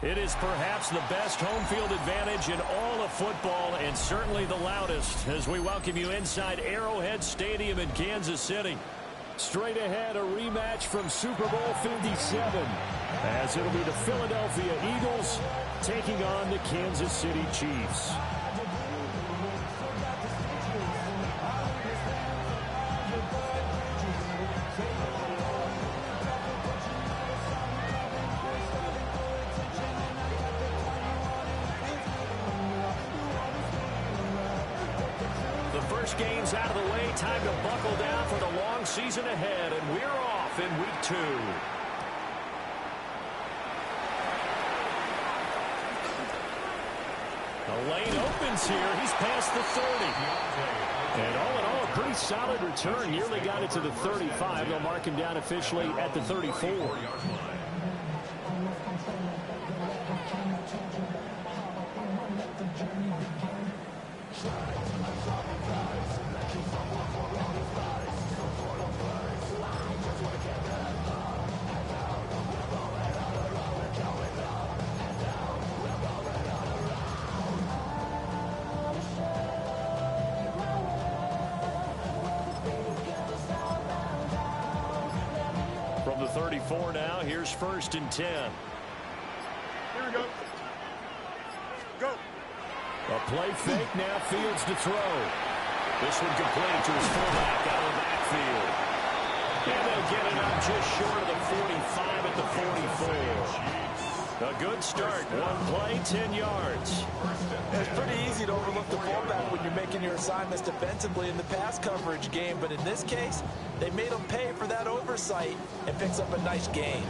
It is perhaps the best home field advantage in all of football, and certainly the loudest, as we welcome you inside Arrowhead Stadium in Kansas City. Straight ahead, a rematch from Super Bowl 57, as it'll be the Philadelphia Eagles taking on the Kansas City Chiefs. First game's out of the way. Time to buckle down for the long season ahead, and we're off in week 2. The lane opens here. He's past the 30. And all in all, a pretty solid return. Nearly got it to the 35. They'll mark him down officially at the 34. From the 34 now, here's 1st and 10. Here we go. Go. A play fake, now Fields to throw. This one complete to his fullback out of the backfield. And they'll get it up just short of the 45 at the 44. A good start. One play, 10 yards. It's pretty easy to overlook the fullback when you're making your assignments defensively in the pass coverage game. But in this case, they made him pay for that oversight and picks up a nice gain.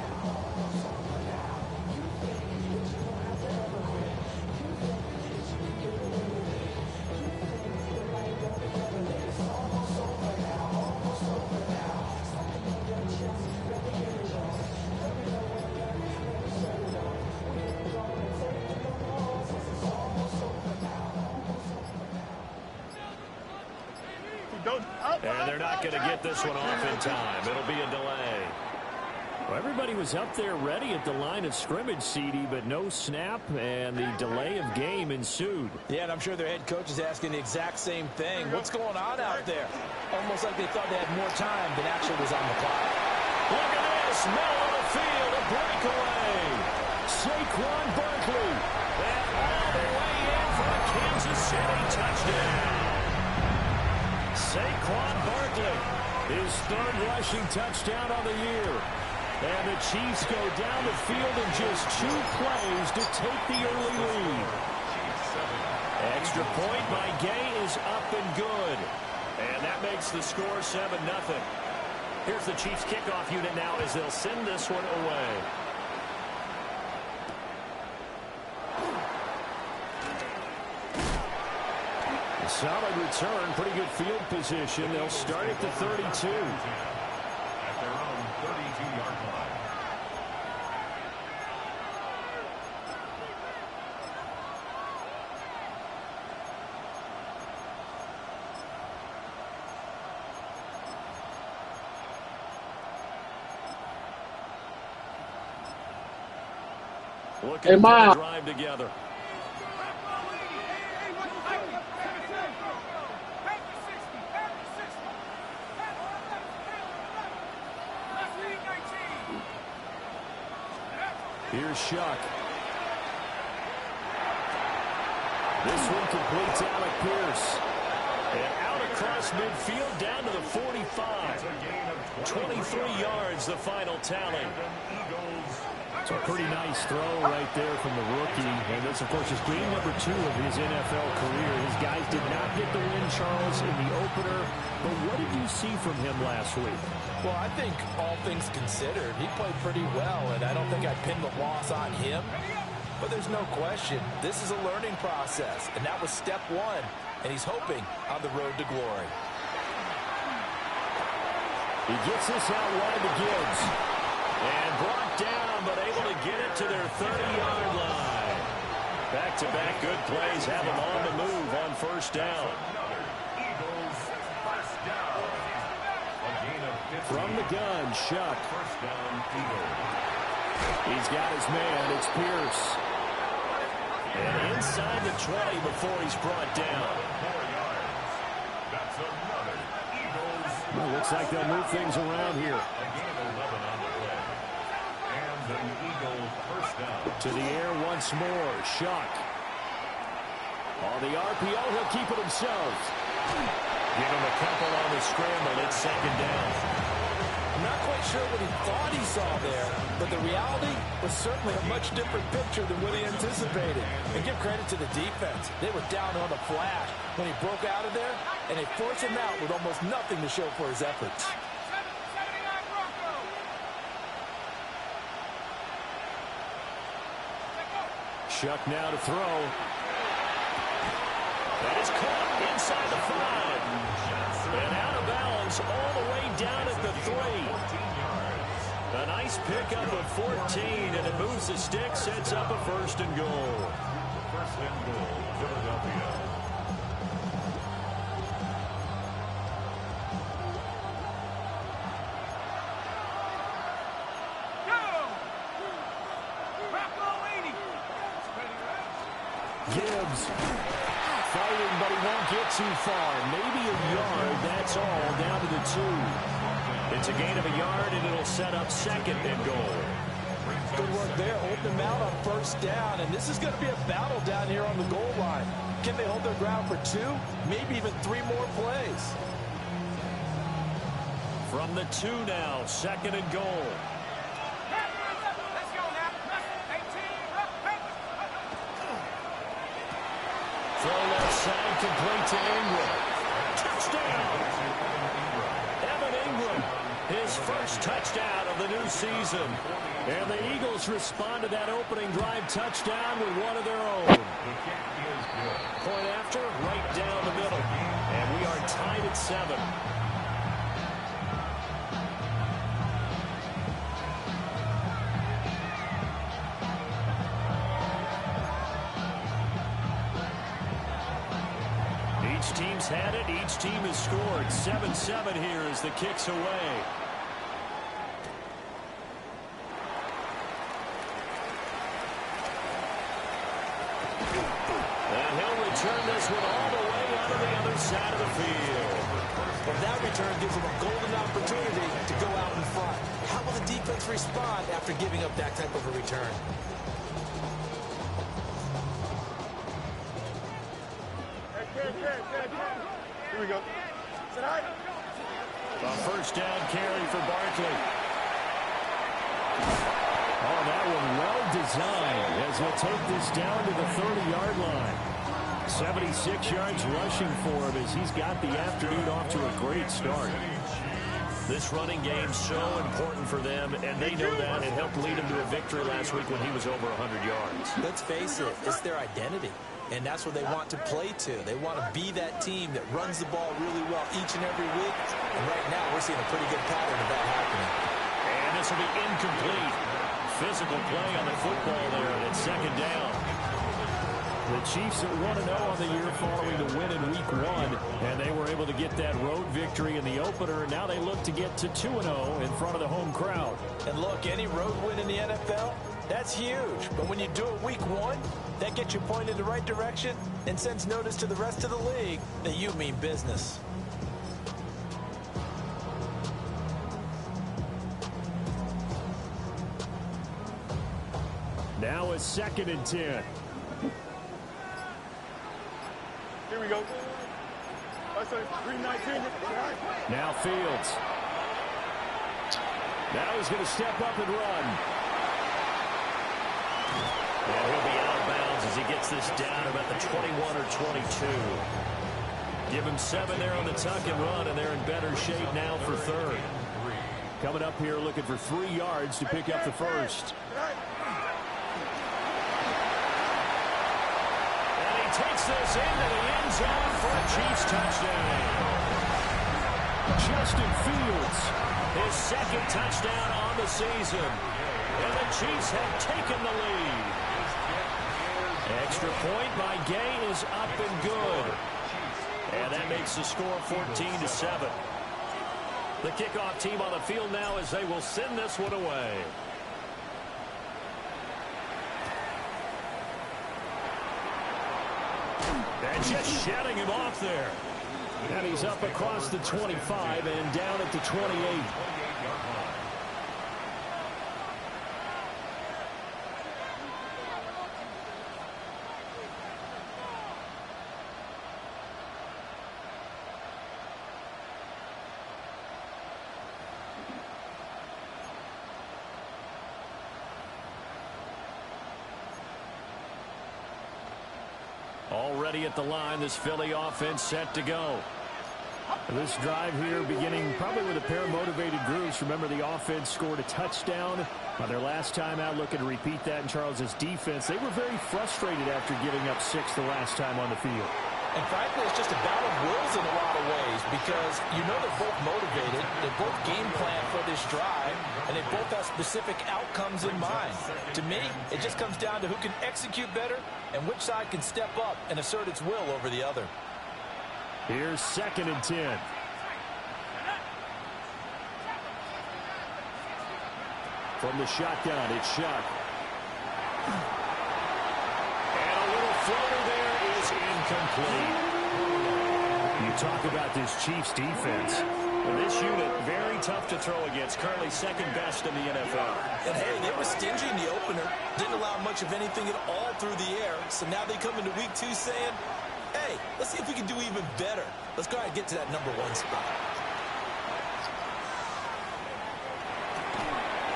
And they're not going to get this one off in time. It'll be a delay. Well, everybody was up there ready at the line of scrimmage, CD, but no snap, and the delay of game ensued. Yeah, and I'm sure their head coach is asking the exact same thing. What's going on out there? Almost like they thought they had more time than actually was on the clock. Look at this. Mel on the field. A breakaway. Saquon Barkley. And all the way in for a Kansas City touchdown. Saquon Barkley, his 3rd rushing touchdown on the year. And the Chiefs go down the field in just 2 plays to take the early lead. Extra point by Gay is up and good. And that makes the score 7-0. Here's the Chiefs kickoff unit now as they'll send this one away. Solid return, pretty good field position. They'll start at the 32. At their own 32-yard line. Looking to the drive together. Here's Shuck. This one completes Alec Pierce. And out across midfield down to the 45. 23 yards the final tally. It's a pretty nice throw right there from the rookie. And this, of course, is game number 2 of his NFL career. His guys did not get the win, Charles, in the opener. But what did you see from him last week? Well, I think all things considered, he played pretty well, and I don't think I'd pin the loss on him. But there's no question, this is a learning process, and that was step 1, and he's hoping on the road to glory. He gets this out wide to Gibbs. And brought down, but able to get it to their 30-yard line. Back-to-back good plays have them on the move on 1st down. From the gun, Shuck. 1st down, Eagles. He's got his man. It's Pierce. And inside the 20 before he's brought down. That's another Eagles. Well, looks like they'll move things around here. A gain of 11 on the play. And an Eagle first down. To the air once more. Shuck. On the RPO, he'll keep it himself. Give him a couple on the scramble. It's second down. I'm not quite sure what he thought he saw there, but the reality was certainly a much different picture than what he anticipated. And give credit to the defense. They were down on the flash when he broke out of there, and they forced him out with almost nothing to show for his efforts. Shuck now to throw. That is caught inside the 5. And out of bounds all the way down at the 3. A nice pickup of 14, and it moves the stick, sets up a first and goal. First and goal, Philadelphia. Gibbs fighting, but he won't get too far. Maybe a yard, that's all, down to the 2. It's a gain of a yard, and it'll set up second and goal. Good work there, holding them out on first down, and this is going to be a battle down here on the goal line. Can they hold their ground for 2, maybe even 3 more plays? From the 2 now, second and goal. Throw left side, complete to Ingram. Touchdown! Evan Ingram, his first touchdown of the new season. And the Eagles respond to that opening drive touchdown with one of their own. Point after, right down the middle. And we are tied at 7. Each team's had it. Each team has scored. 7-7 here as the kick's away. And he'll return this one all the way out of the other side of the field. Well, that return gives them a golden opportunity to go out in front. How will the defense respond after giving up that type of a return? Here we go. A first down carry for Barkley. Oh, that one well designed as he'll take this down to the 30-yard line. 76 yards rushing for him as he's got the afternoon off to a great start. This running game's so important for them, and they know that. It helped lead them to a victory last week when he was over 100 yards. Let's face it, it's their identity. And that's what they want to play to. They want to be that team that runs the ball really well each and every week. And right now, we're seeing a pretty good pattern of that happening. And this will be incomplete. Physical play on the football there, and it's second down. The Chiefs at 1-0 on the year following the win in Week 1, and they were able to get that road victory in the opener. Now they look to get to 2-0 in front of the home crowd. And look, any road win in the NFL, that's huge. But when you do it Week 1, that gets you pointed in the right direction and sends notice to the rest of the league that you mean business. Now a second and 10. Here we go. I say 319. Now Fields. Now he's going to step up and run. And he'll be out of bounds as he gets this down about the 21 or 22. Give him 7 there on the tuck and run, and they're in better shape now for third. Coming up here looking for 3 yards to pick up the first. And he takes this into the end zone for a Chiefs touchdown. Justin Fields, his second touchdown on the season. And the Chiefs have taken the lead. Extra point by Gay is up and good. And that makes the score 14-7. The kickoff team on the field now as they will send this one away. And just shutting him off there. And he's up across the 25 and down at the 28. Already at the line, this Philly offense set to go. This drive here beginning probably with a pair of motivated groups. Remember, the offense scored a touchdown on their last time out. Looking to repeat that in Charles's defense. They were very frustrated after giving up 6 the last time on the field. And frankly, it's just a battle of wills in a lot of ways because you know they're both motivated. They both game plan for this drive, and they both have specific outcomes in mind. To me, it just comes down to who can execute better and which side can step up and assert its will over the other. Here's 2nd and 10. From the shotgun, it's Shuck. And a little floater there is incomplete. You talk about this Chiefs defense. Well, this unit, very tough to throw against. Currently 2nd best in the NFL. And hey, they were stingy in the opener. Didn't allow much of anything at all through the air. So now they come into week 2 saying, hey, let's see if we can do even better. Let's go ahead and get to that #1 spot.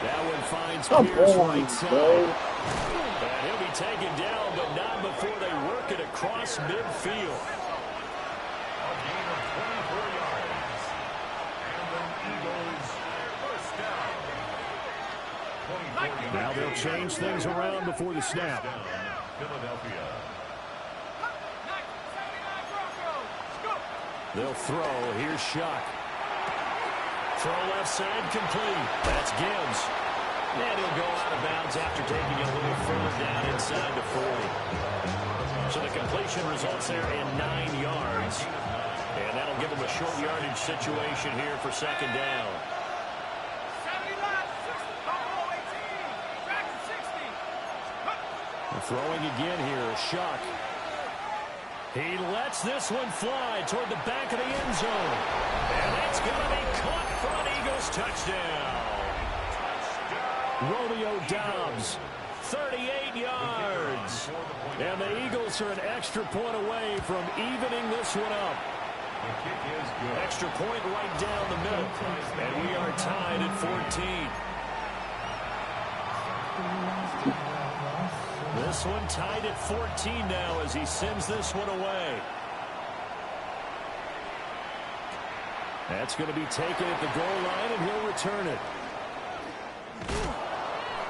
That one finds Pierce right side. And he'll be taken down, but not before they work it across midfield. A gain of 24 yards. And the Eagles first down. 24 yards. Now they'll change things around before the snap. Philadelphia. They'll throw. Here's Shuck. Throw left side complete. That's Gibbs. And he'll go out of bounds after taking it a little further down inside the 40. So the completion results there in 9 yards. And that'll give them a short yardage situation here for 2nd down. Throwing again here, Shuck. He lets this one fly toward the back of the end zone. And that's going to be caught for an Eagles touchdown. Romeo Doubs, 38 yards. And the Eagles are an extra point away from evening this one up. The kick is good. Extra point right down the middle. And we are tied at 14. This one tied at 14 now as he sends this one away. That's going to be taken at the goal line, and he'll return it.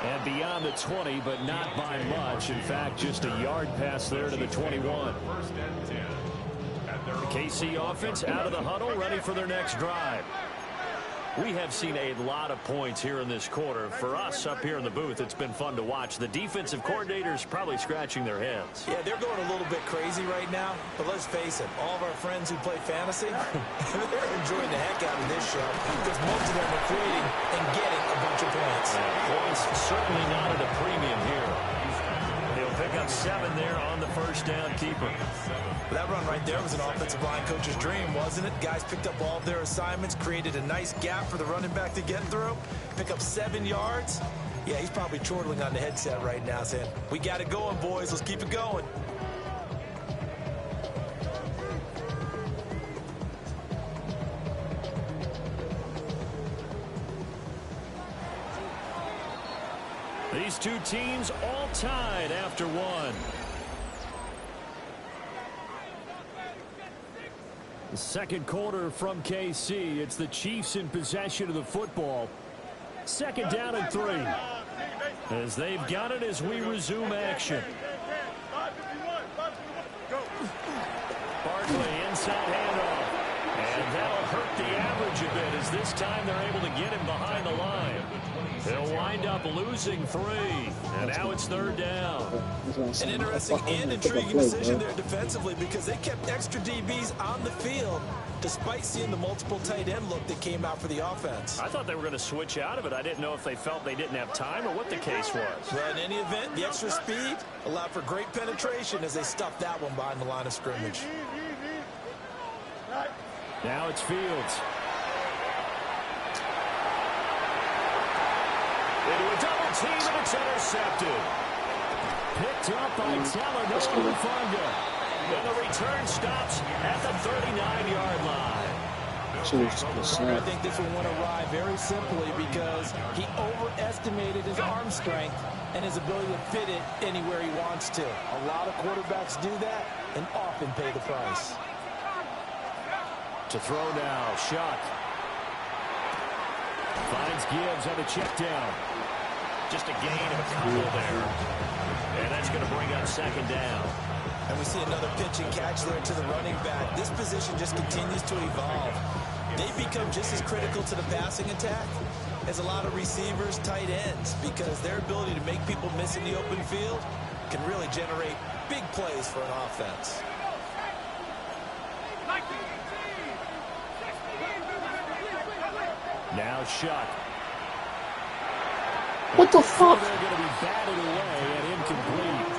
And beyond the 20, but not by much. In fact, just a yard pass there to the 21. First and 10. The KC offense out of the huddle, ready for their next drive. We have seen a lot of points here in this quarter. For us up here in the booth, it's been fun to watch. The defensive coordinators probably scratching their heads. Yeah, they're going a little bit crazy right now. But let's face it, all of our friends who play fantasy, they're enjoying the heck out of this show because most of them are creating and getting a bunch of points. Points certainly not at a premium here. He'll pick up 7 there on the first down keeper. That run right there was an offensive line coach's dream, wasn't it? Guys picked up all of their assignments, created a nice gap for the running back to get through, pick up 7 yards. Yeah, he's probably chortling on the headset right now saying, we got it going, boys. Let's keep it going. These two teams all tied after one. The second quarter from KC. It's the Chiefs in possession of the football. 2nd down and 3. As they've got it as we resume action. Barkley inside handoff. And that'll hurt the average a bit as this time they're able to get him behind the line. He'll wind up losing 3. And now it's 3rd down. An interesting and intriguing decision there defensively because they kept extra DBs on the field despite seeing the multiple tight end look that came out for the offense. I thought they were going to switch out of it. I didn't know if they felt they didn't have time or what the case was. Well, in any event, the extra speed allowed for great penetration as they stuffed that one behind the line of scrimmage. Now it's Fields. Into a double team, and it's intercepted. Picked up by Talanoa Hufanga. And the return stops at the 39-yard line. I think this one went awry very simply because he overestimated his arm strength and his ability to fit it anywhere he wants to. A lot of quarterbacks do that and often pay the price. To throw now, Shuck. Finds Gibbs on the check down. Just a gain of a couple there. And that's going to bring up 2nd down. And we see another pitch and catch there to the running back. This position just continues to evolve. They become just as critical to the passing attack as a lot of receivers, tight ends, because their ability to make people miss in the open field can really generate big plays for an offense. Now Shuck. What the fuck? They're going to be batted away and incomplete.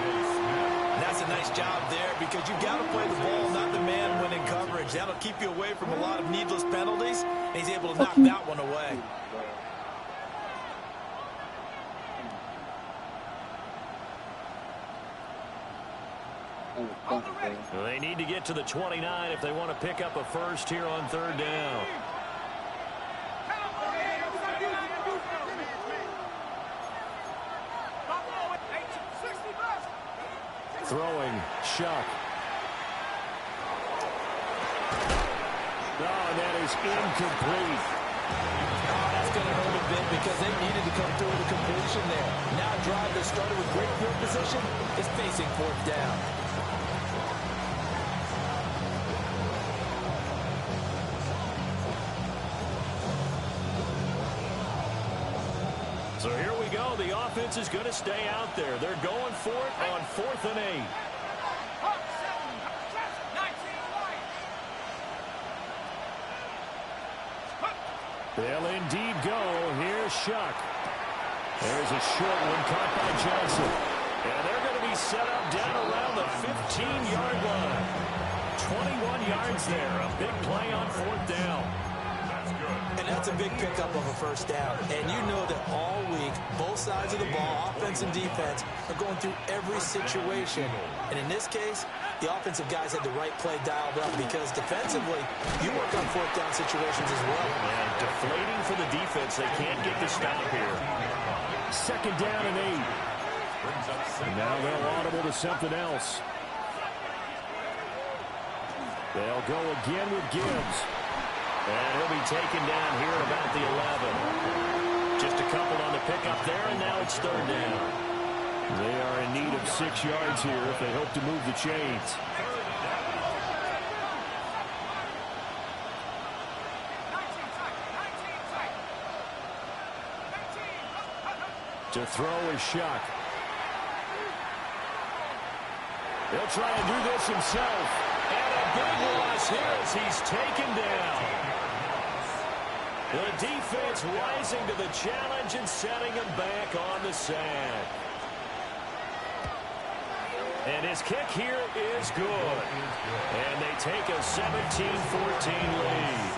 That's a nice job there because you've got to play the ball, not the man when in coverage. That'll keep you away from a lot of needless penalties, and he's able to knock that one away. They need to get to the 29 if they want to pick up a first here on 3rd down. Throwing, Shuck. Oh, that is incomplete. Oh, that's going to hurt a bit because they needed to come through with a completion there. Now a drive that started with great field position is facing 4th down. So here we go. The offense is going to stay out there. They're going for it on 4th and 8. They'll indeed go. Here's Shuck. There's a short one caught by Johnson. And they're going to be set up down around the 15-yard line. 21 yards there. A big play on 4th down. And that's a big pickup of a first down. And you know that all week, both sides of the ball, offense and defense, are going through every situation. And in this case, the offensive guys had the right play dialed up because defensively, you work on 4th down situations as well. And deflating for the defense. They can't get the stop here. 2nd down and 8. And now they'll audible to something else. They'll go again with Gibbs. And he'll be taken down here at about the 11. Just a couple on the pickup there, and now it's 3rd down. They are in need of 6 yards here if they hope to move the chains. To throw is Shuck. He'll try and do this himself. And a big loss here as he's taken down. The defense rising to the challenge and setting him back on the sack. And his kick here is good. And they take a 17-14 lead.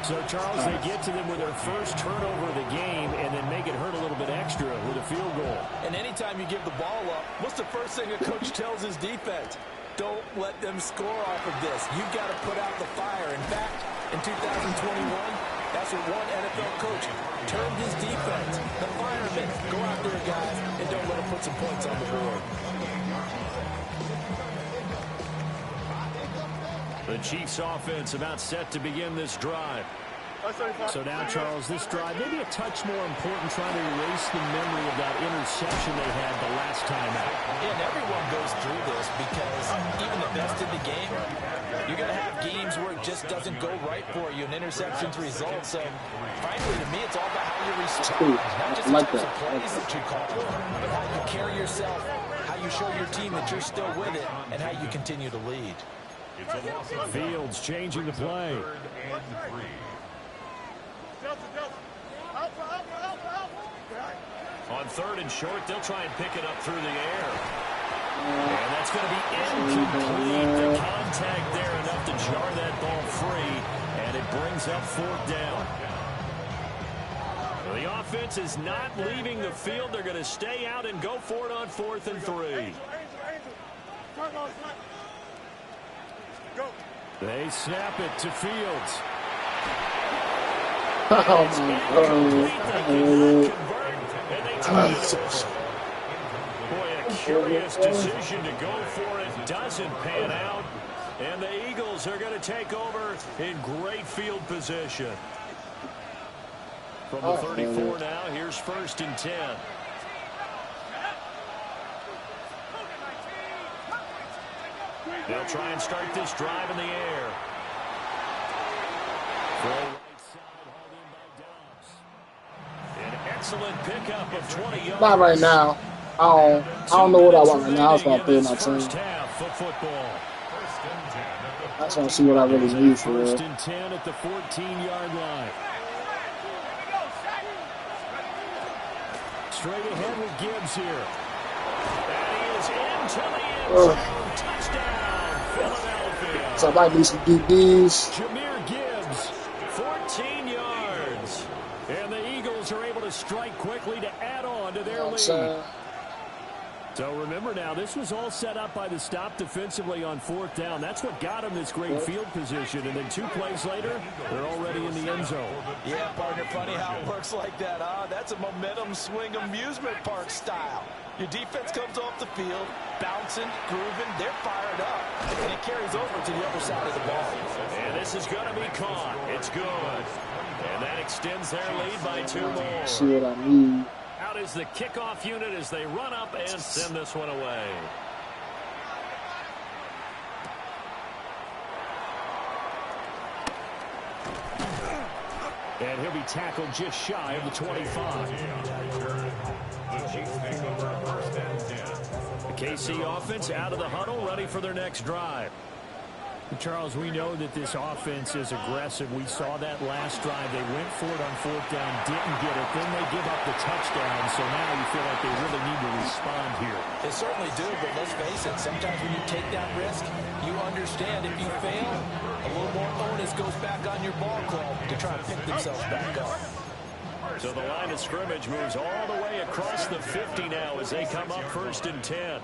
So, Charles, they get to them with their first turnover of the game and then make it hurt a little bit extra with a field goal. And anytime you give the ball up, what's the first thing a coach tells his defense? Don't let them score off of this. You've got to put out the fire. In fact, in 2021, that's what one NFL coach termed his defense. The firemen. Go out there, guys, and don't let them put some points on the board. The Chiefs offense about set to begin this drive. So now, Charles, this drive, maybe a touch more important, trying to erase the memory of that interception they had the last time out. And everyone goes through this because even the best in the game, you're going to have games where it just doesn't go right for you, and interceptions result. So, frankly, to me, it's all about how you respond. Not just the types of plays that you call, but how you carry yourself, how you show your team that you're still with it, and how you continue to lead. Fields changing the play. On 3rd and short, they'll try and pick it up through the air. And that's going to be incomplete. The contact there enough to jar that ball free, and it brings up 4th down. The offense is not leaving the field. They're going to stay out and go for it on 4th and 3. They snap it to Fields. Oh, Boy, a curious decision to go for it. Doesn't pan out. And the Eagles are going to take over in great field position. From the 34 now, here's 1st and 10. They'll try and start this drive in the air. Throw right side, hauled in by Dobbs. An excellent pickup of 20 yards. Not right now. I don't know what I want right now. I was going to play my team. I just want to see what I really need for real. 1st and 10 at the 14-yard line. Straight ahead with Gibbs here. And he is into the end zone. Touchdown, Philadelphia. So I might need some DBs. Jahmyr Gibbs, 14 yards. And the Eagles are able to strike quickly to add on to their lead. So remember now, this was all set up by the stop defensively on 4th down. That's what got them this great field position. And then 2 plays later, they're already in the end zone. Yeah, partner, funny how it works like that, huh? That's a momentum swing amusement park style. Your defense comes off the field, bouncing, grooving, they're fired up. And it carries over to the other side of the ball. And this is going to be caught. It's good. And that extends their lead by 2 more. See what I need. Out is the kickoff unit as they run up and send this one away. And he'll be tackled just shy of the 25. The KC offense out of the huddle, ready for their next drive. Charles, we know that this offense is aggressive. We saw that last drive. They went for it on 4th down, didn't get it. Then they give up the touchdown. So now you feel like they really need to respond here. They certainly do, but let's face it. Sometimes when you take that risk, you understand if you fail, a little more onus goes back on your ball club to try and pick themselves back up. So the line of scrimmage moves all the way across the 50 now as they come up 1st and 10.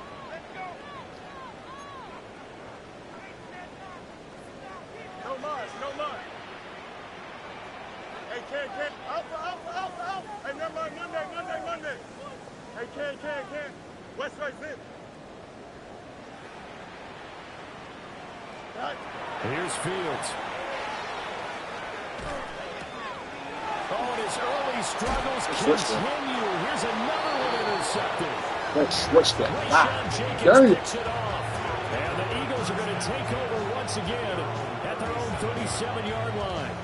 No mud. Hey, Ken. Out. Hey, Monday. Hey, Ken. West right in. Here's Fields. Oh, and his early struggles continue. Here's another one intercepted. Let's switch that. Dirty. Picks it off. And the Eagles are going to take over once again at their own 37-yard line.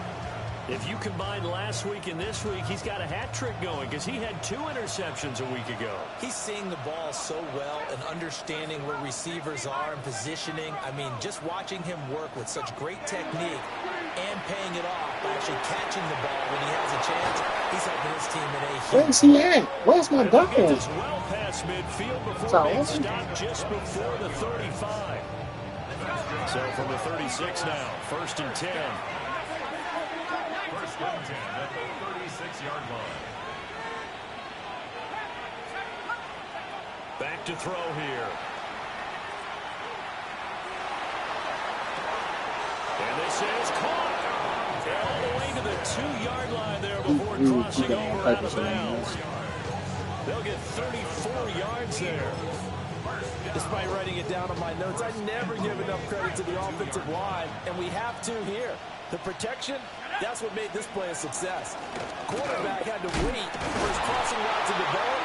If you combine last week and this week, he's got a hat trick going because he had 2 interceptions a week ago. He's seeing the ball so well and understanding where receivers are and positioning. I mean, just watching him work with such great technique and paying it off by actually catching the ball when he has a chance, he's helping his team in a huge Where's he at? Where's my guy? Well past midfield before being stopped just before the 35. So from the 36 now, 1st and 10. 1st and 10 at the 36-yard line. Back to throw here. And this is caught. All the way to the 2-yard line there before crossing over out of bounds. They'll get 34 yards there. Despite writing it down on my notes, I never give enough credit to the offensive line, and we have to here. The protection That's what made this play a success. Quarterback had to wait for his crossing route to develop,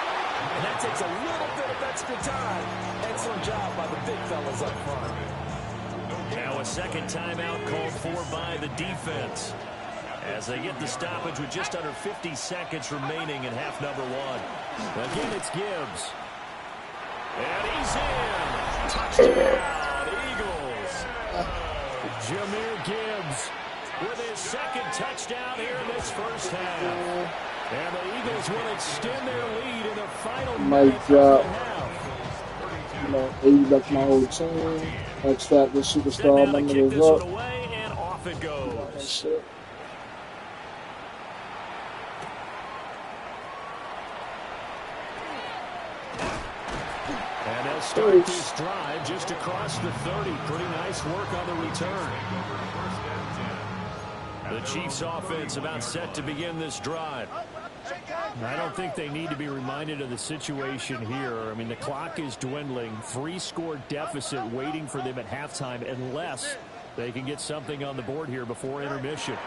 and that takes a little bit of extra time. Excellent job by the big fellas up front. Now a second timeout called for by the defense, as they get the stoppage with just under 50 seconds remaining in half number one. Again, it's Gibbs. And he's in. Touchdown, Eagles. Jahmyr Gibbs with his second touchdown here in this first half. And the Eagles will extend their lead in the final minute of the half. You know, 80 bucks my whole team. Extract this superstar, my niggas up. Away, and off it goes. That shit. And they'll start this drive just across the 30. Pretty nice work on the return. The Chiefs offense about set to begin this drive. I don't think they need to be reminded of the situation here. I mean, the clock is dwindling. 3-score deficit waiting for them at halftime unless they can get something on the board here before intermission.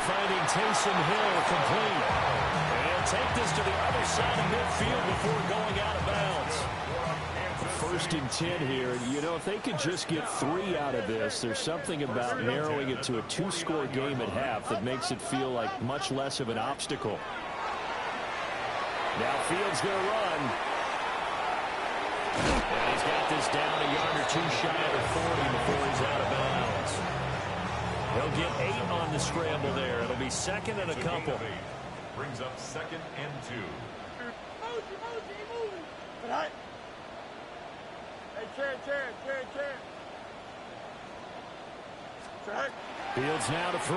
Finding Taysom Hill complete. And take this to the other side of midfield before going out of bounds. First and 10 here. You know, if they could just get 3 out of this, there's something about narrowing it to a 2-score game at half that makes it feel like much less of an obstacle. Now Fields going to run. And he's got this down a yard or 2 shy of the 40 before he's out of bounds. He'll get 8 on the scramble there. It'll be second and a couple. Brings up second and 2. Fields now to throw.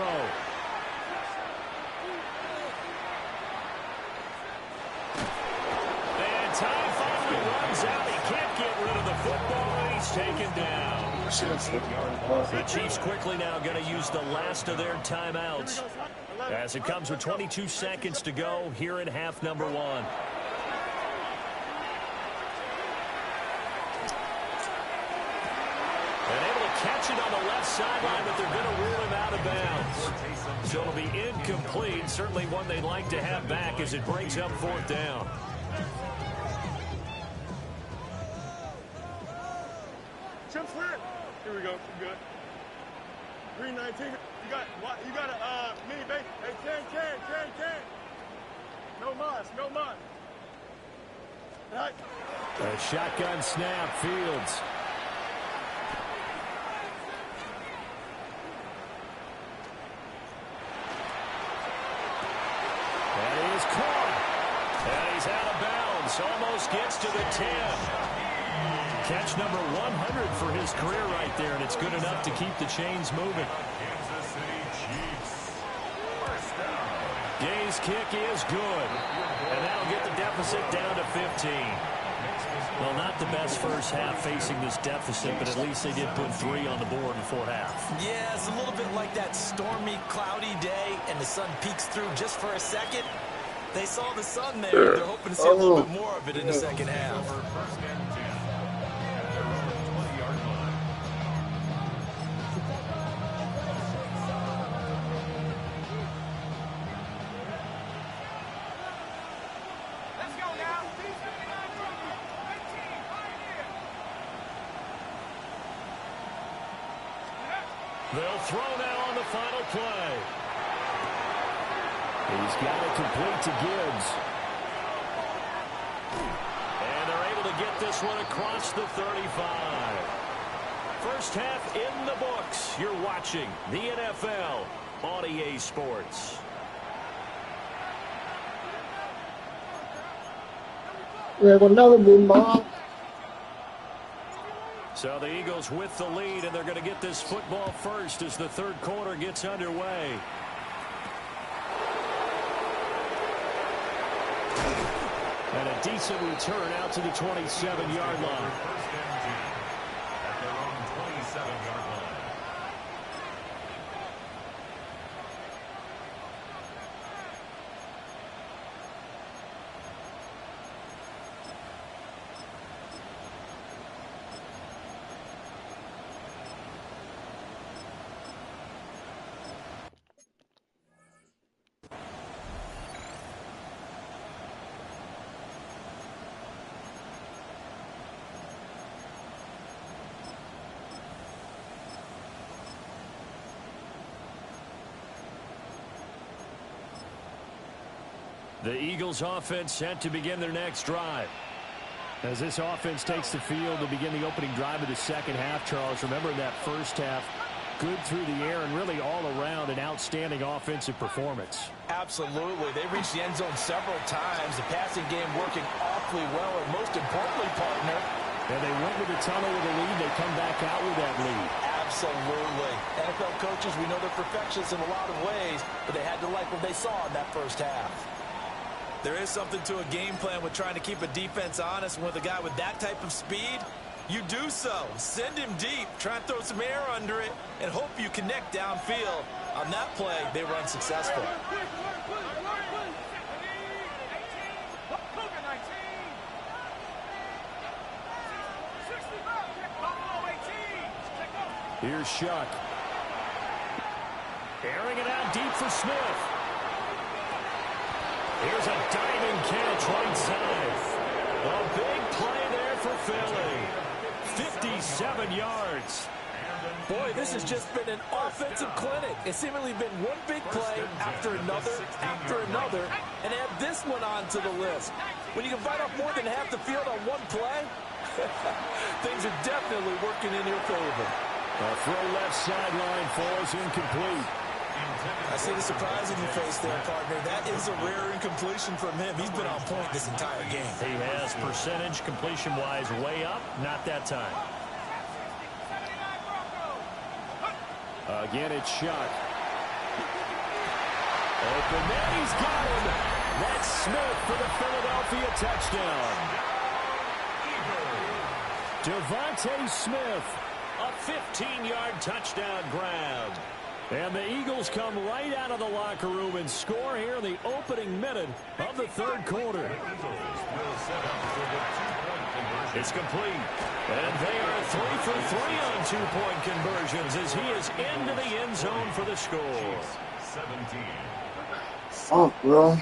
And time finally runs out. He can't get rid of the football, and he's taken down. The Chiefs quickly now going to use the last of their timeouts as it comes with 22 seconds to go here in half number one. And able to catch it on the left sideline, but they're going to rule him out of bounds. So it'll be incomplete. Certainly one they'd like to have back as it brings up fourth down. Here we go. We're good. 319. You got a mini base. Hey, 10. No mas. Right. A shotgun snap, Fields. And he is caught. And he's out of bounds. Almost gets to the 10. Catch number 100 for his career right there, and it's good enough to keep the chains moving. Kansas City Chiefs. First down. Gay's kick is good, and that'll get the deficit down to 15. Well, not the best first half facing this deficit, but at least they did put 3 on the board before half. Yeah, it's a little bit like that stormy, cloudy day, and the sun peeks through just for a second. They saw the sun there. They're hoping to see a little bit more of it in the second half. First and 10. At their own 20-yard line. Let's go now. They'll throw now on the final play. He's got it complete to Gibbs. And they're able to get this one across the 35. First half in the books. You're watching the NFL on EA Sports. We have another boom ball. So the Eagles with the lead, and they're going to get this football first as the third quarter gets underway. And a decent return out to the 27-yard line. First and 10. At their own 27-yard line. The Eagles offense set to begin their next drive. As this offense takes the field to begin the opening drive of the second half, Charles, remember that first half, good through the air and really all around an outstanding offensive performance. Absolutely. They reached the end zone several times. The passing game working awfully well, and most importantly, partner. And they went to the tunnel with a lead. They come back out with that lead. Absolutely. NFL coaches, we know they're perfectionists in a lot of ways, but they had to like what they saw in that first half. There is something to a game plan with trying to keep a defense honest. And with a guy with that type of speed, you do so. Send him deep. Try and throw some air under it and hope you connect downfield. On that play, they were unsuccessful. Here's Shuck. Airing it out deep for Smith. Here's a diving catch right side. A big play there for Philly. 57 yards. Boy, this has just been an offensive clinic. It's seemingly been one big play after another, and add this one onto the list. When you can bite off more than half the field on one play, things are definitely working in your favor. A throw left sideline falls incomplete. I see the surprise in your face there, partner. That is a rare incompletion from him. He's been on point this entire game. He has percentage completion-wise way up. Not that time. Again, it's Shuck. Open there, he's got him. That's Smith for the Philadelphia touchdown. Devontae Smith, a 15-yard touchdown grab. And the Eagles come right out of the locker room and score here in the opening minute of the third quarter. It's complete. And they are 3 for 3 on two-point conversions as he is into the end zone for the score. Oh, bro.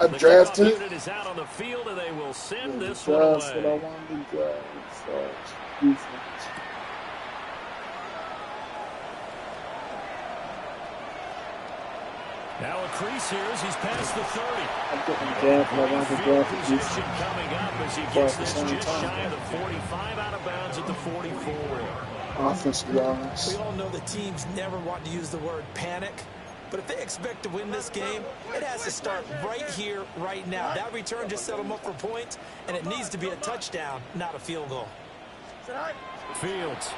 I The drafted. kickoff unit is out on the field, and they will send this one That's what I away. wanted to draft. So, defense. Now a crease here as he's past the 30. I'm getting drafted. I wanted to Field draft the position defense. coming up as he But gets at the this same just time, shy of the 45, out of bounds at the 44. Offensive yards. We all know the teams never want to use the word panic, but if they expect to win this game, it has to start right here, right now. That return just set them up for points, and it needs to be a touchdown, not a field goal. Fields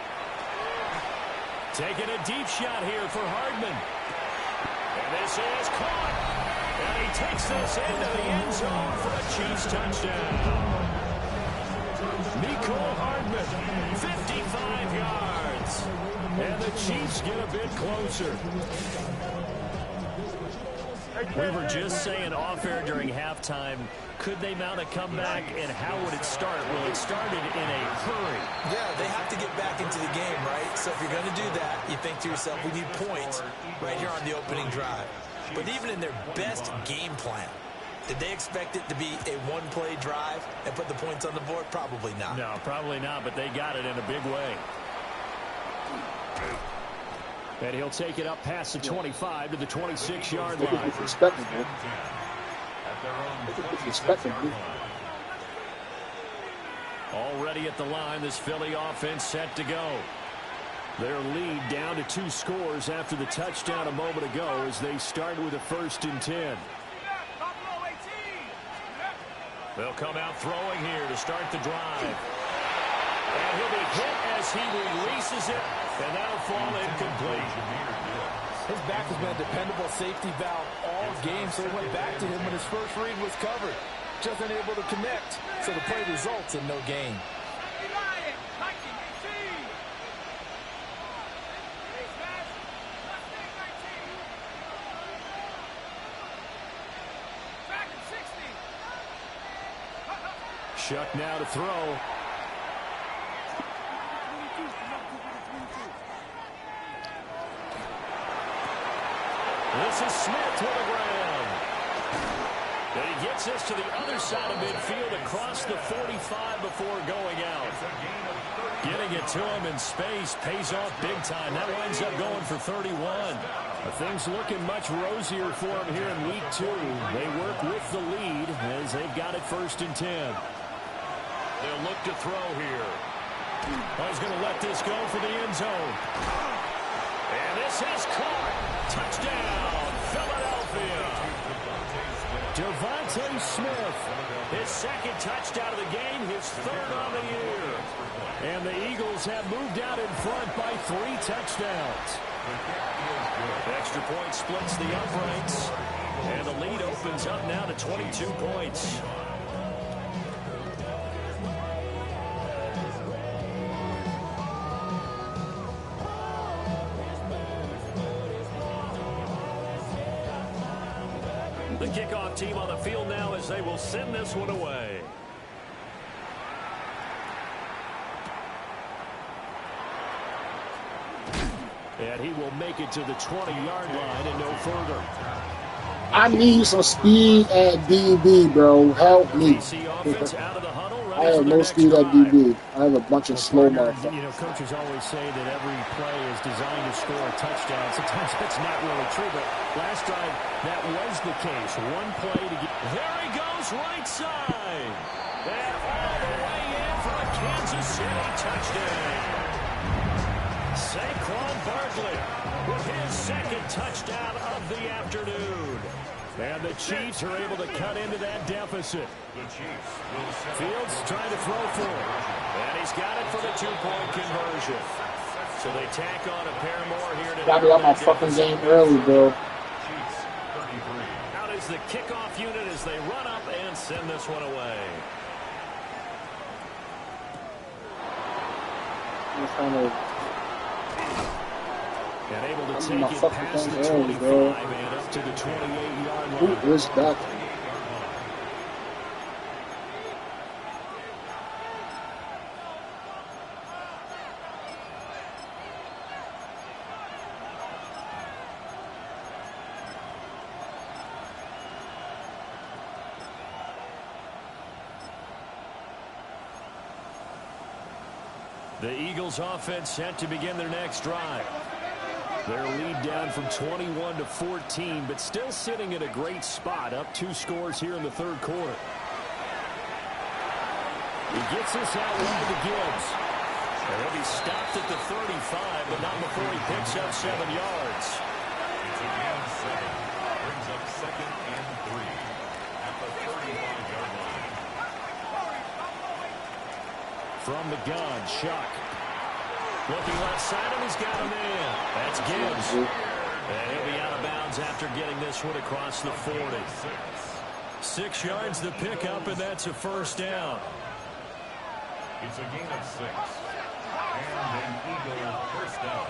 taking a deep shot here for Hardman. And this is caught. And he takes this into the end zone for a Chiefs touchdown. Mecole Hardman, 55 yards. And the Chiefs get a bit closer. We were just saying off air during halftime, could they mount a comeback and how would it start? Well, it started in a hurry. Yeah, they have to get back into the game, right? So if you're going to do that, you think to yourself, we need points right here on the opening drive. But even in their best game plan, did they expect it to be a one-play drive and put the points on the board? Probably not. No, probably not, but they got it in a big way. And he'll take it up past the 25 to the 26-yard Look at line. who's expecting it. Look at who's expecting it. Already at the line, this Philly offense set to go. Their lead down to 2 scores after the touchdown a moment ago as they start with a 1st and 10. They'll come out throwing here to start the drive. And he'll be hit as he releases it, and that'll fall incomplete. His back has been a dependable safety valve all game, so he went back to him when his first read was covered. Just unable to connect, so the play results in no gain. Shuck now to throw. This is Smith to the ground. And he gets us to the other side of midfield across the 45 before going out. Getting it to him in space pays off big time. That winds up going for 31. Things looking much rosier for them here in week 2. They work with the lead as they've got it 1st and 10. They'll look to throw here. He's going to let this go for the end zone. And this is caught. Touchdown, Philadelphia. Devontae Smith, his 2nd touchdown of the game, his 3rd on the year. And the Eagles have moved out in front by 3 touchdowns. Extra point splits the uprights. And the lead opens up now to 22 points. The kickoff team on the field now as they will send this one away. And he will make it to the 20-yard line and no further. I need some speed at DB, bro. Help me. I have no speed at DB. I have a bunch of slow motherfuckers. You know, coaches always say that every play is designed to score a touchdown. Sometimes that's not really true, but last drive that was the case. One play to get. There he goes, right side. And all the way in for a Kansas City touchdown. Saquon Barkley with his 2nd touchdown of the afternoon. And the Chiefs are able to cut into that deficit. Fields trying to throw for it. And he's got it for the 2-point conversion. So they tack on a pair more here today. Gotta be on my fucking game early, bro. Out is the kickoff unit as they run up and send this one away. And able to take it past the 25 and up to the 28-yard line. Who is that? The Eagles offense set to begin their next drive. Their lead down from 21 to 14, but still sitting at a great spot, up 2 scores here in the 3rd quarter. He gets this out wide to Gibbs. And he'll be stopped at the 35, but not before he picks up 7 yards. It's again 7. Brings up 2nd and 3 at the 35-yard line. From the gun, Chuck. Looking left side, and he's got him in. That's Gibbs. And he'll be out of bounds after getting this one across the 40. 6 yards to pick up, and that's a 1st down. It's a gain of 6. And an Eagle 1st down.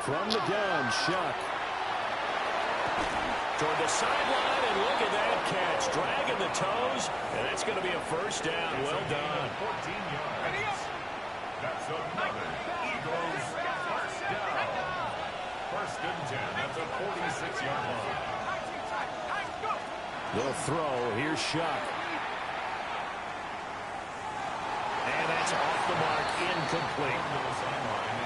From the gun, Chuck. Toward the sideline, and look at that catch. Dragging the toes, and that's going to be a 1st down. Well done. 14 yards. That's another Eagles 1st down. 1st and 10 at the 46-yard line. They'll throw. Here's Chuck. And that's off the mark, incomplete.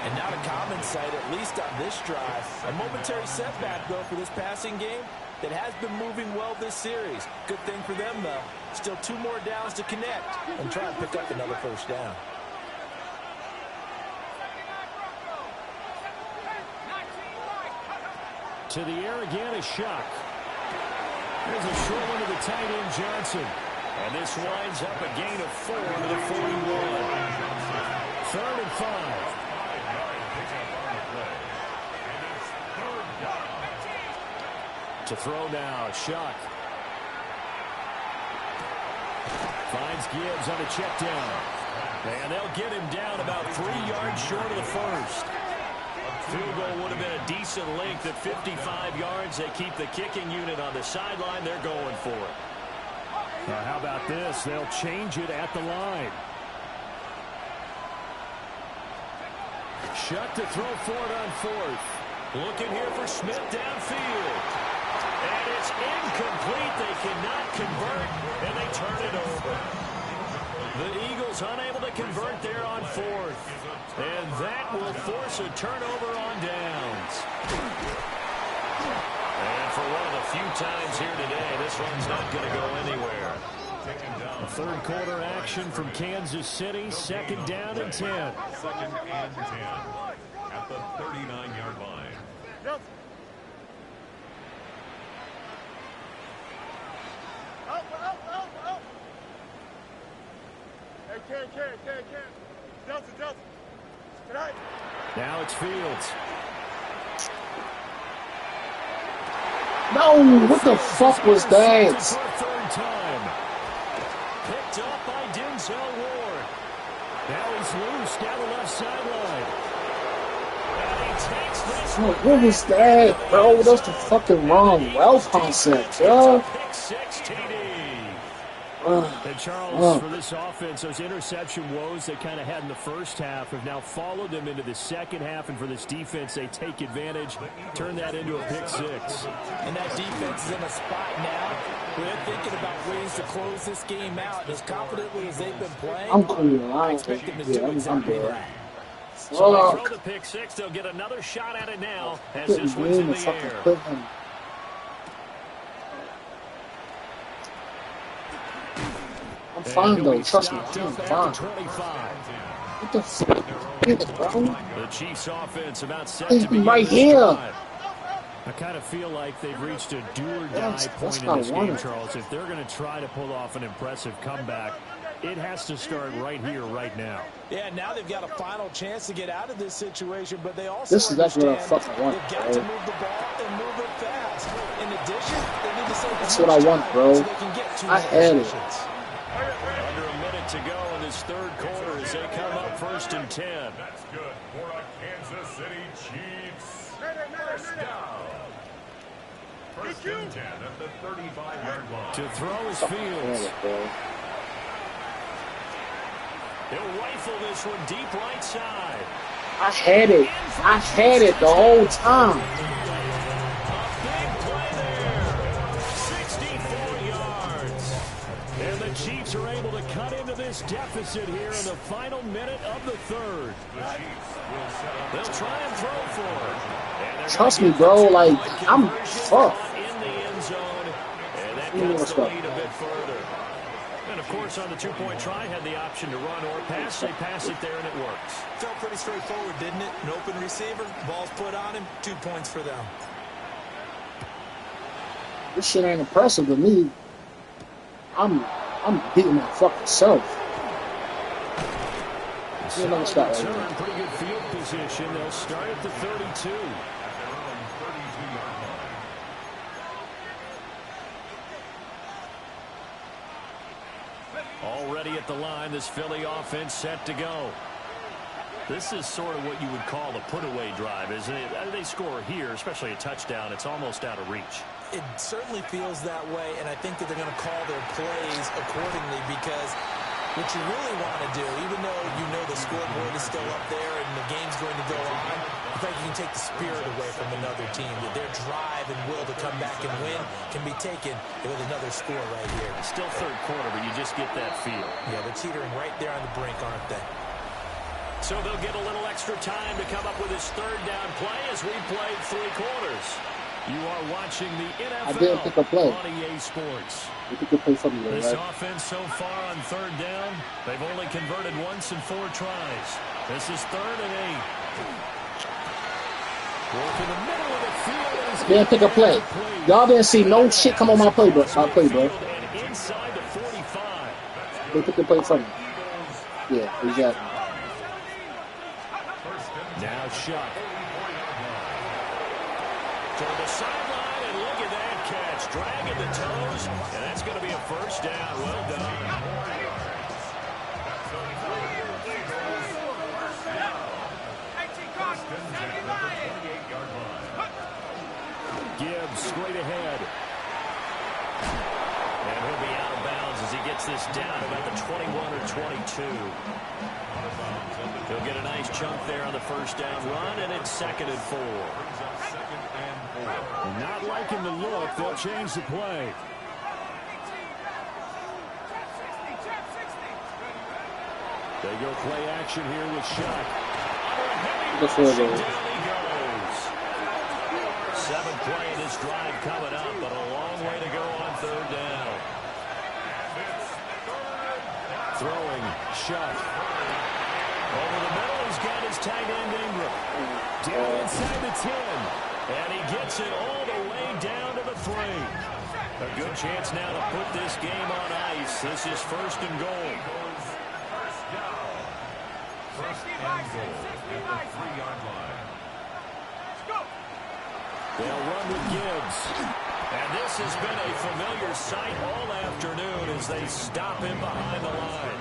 And not a common sight, at least on this drive. A momentary setback, though, for this passing game that has been moving well this series. Good thing for them, though. Still 2 more downs to connect and try and pick up another 1st down. To the air again is Chuck. There's a short one to the tight end, Johnson. And this winds up a gain of 4 to the 41. 3rd and 5. To throw now, Chuck. Finds Gibbs on a check down. And they'll get him down about 3 yards short of the 1st. Field goal would have been a decent length at 55 yards. They keep the kicking unit on the sideline. They're going for it. Now, how about this? They'll change it at the line. Chuck to throw for it on 4th. Looking here for Smith downfield. And it's incomplete. They cannot convert, and they turn it over. The Eagles unable to convert there on fourth. And that will force a turnover on downs. And for one of the few times here today, this one's not going to go anywhere. Third quarter action from Kansas City. Second down and 10. Second and 10 at the 39-yard line. Up. Hey, Ken. Delta. Tonight. Now it's Fields. No, what the fuck was that? Third time. Picked up by Denzel Ward. Now he's loose down the left sideline. And he takes this. Oh, what was that, bro? That's the fucking wrong route concept, yo. Pick 6 TD. And Charles, for this offense, those interception woes they kind of had in the first half have now followed them into the second half, and for this defense, they take advantage, turn that into a pick 6. And that defense is in a spot now where they're thinking about ways to close this game out. As confidently as they've been playing, I'm cool. I expect them to do exactly that. So they throw the pick 6. They'll get another shot at it now as this one's in the air. I'm fine, though. Trust me. I'm fine. What the fuck, bro? The Chiefs' offense about set to be right here. I kind of feel like they've reached a do-or-die point in this game, Charles. If they're going to try to pull off an impressive comeback, it has to start right here, right now. Yeah, now they've got a final chance to get out of this situation, but they also this is actually what I fucking want, they've got to move the ball and move it fast. In addition, they need to save that's what I want, bro. so they can get to I had it. Under a minute to go in this third quarter as they come up first and 10. That's good for a Kansas City Chiefs. First down. First and 10 at the 35-yard line. To throw is Fields. He'll rifle this one deep right side. I had it the whole time. A big play there. 64 yards. And the Chiefs are able to cut into this deficit here in the final minute of the third. They'll try and throw for it. Trust me, bro. Like, I'm fucked. In the end zone. And that cuts the lead a bit further. And, of course, on the two-point try, had the option to run or pass. They pass it there, and it works. Felt pretty straightforward, didn't it? An open receiver, ball's put on him, 2 points for them. This shit ain't impressive to me. I'm beating my fucking self. So start right in pretty good field position. They'll start at the 32. Already at the line, this Philly offense set to go. This is sort of what you would call a put-away drive, isn't it? They score here, especially a touchdown. It's almost out of reach. It certainly feels that way, and I think that they're going to call their plays accordingly because what you really want to do, even though you know the scoreboard is still up there and the game's going to go on, I think you can take the spirit away from another team. That their drive and will to come back and win can be taken with another score right here. Still third quarter, but you just get that feel. Yeah, they're teetering right there on the brink, aren't they? So they'll get a little extra time to come up with his third down play as we played 3 quarters. You are watching the NFL I didn't pick a play. On EA Sports. You think you play something there, This right? offense so far on third down, they've only converted once in 4 tries. This is 3rd and 8. Work in the middle of the field. Didn't pick a play. Y'all didn't see no shit come on my play, bro. My play, bro. And inside the 45. They pick the play from me. Yeah, exactly. Now Shuck. To the sideline, and look at that catch. Dragging the toes, and that's going to be a first down. Well done. Gibbs straight ahead. And he'll be out of bounds as he gets this down about the 21 or 22. He'll get a nice chunk there on the first down run, and it's 2nd and 4. Not liking the look. They'll change the play. They go play action here with Shuck. Good for Down them. he goes. 7th play in this drive coming up, but a long way to go on 3rd down. Throwing Shuck. Over the middle, he's got his tight end Ingram. Down inside the 10. And he gets it all the way down to the 3. A good chance now to put this game on ice. This is 1st and goal. First and goal at the 3-yard line. They'll run with Gibbs. And this has been a familiar sight all afternoon as they stop him behind the line.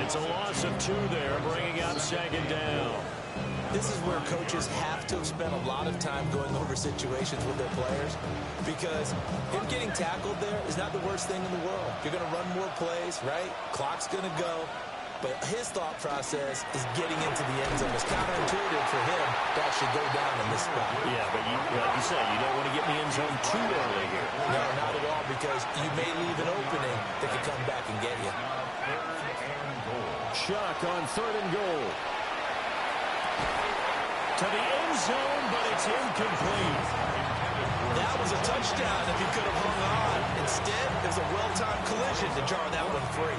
It's a loss of 2 there, bringing up 2nd down. This is where coaches have to spend a lot of time going over situations with their players, because him getting tackled there is not the worst thing in the world. You're going to run more plays, right? Clock's going to go. But his thought process is getting into the end zone. It's counterintuitive for him to actually go down in this spot. Yeah, but like you said, you don't want to get in the end zone too early here. No, not at all, because you may leave an opening that can come back and get you. Shuck on 3rd and goal. To the end zone, but it's incomplete. That was a touchdown if he could have hung on. Instead, it was a well-timed collision to jar that one free.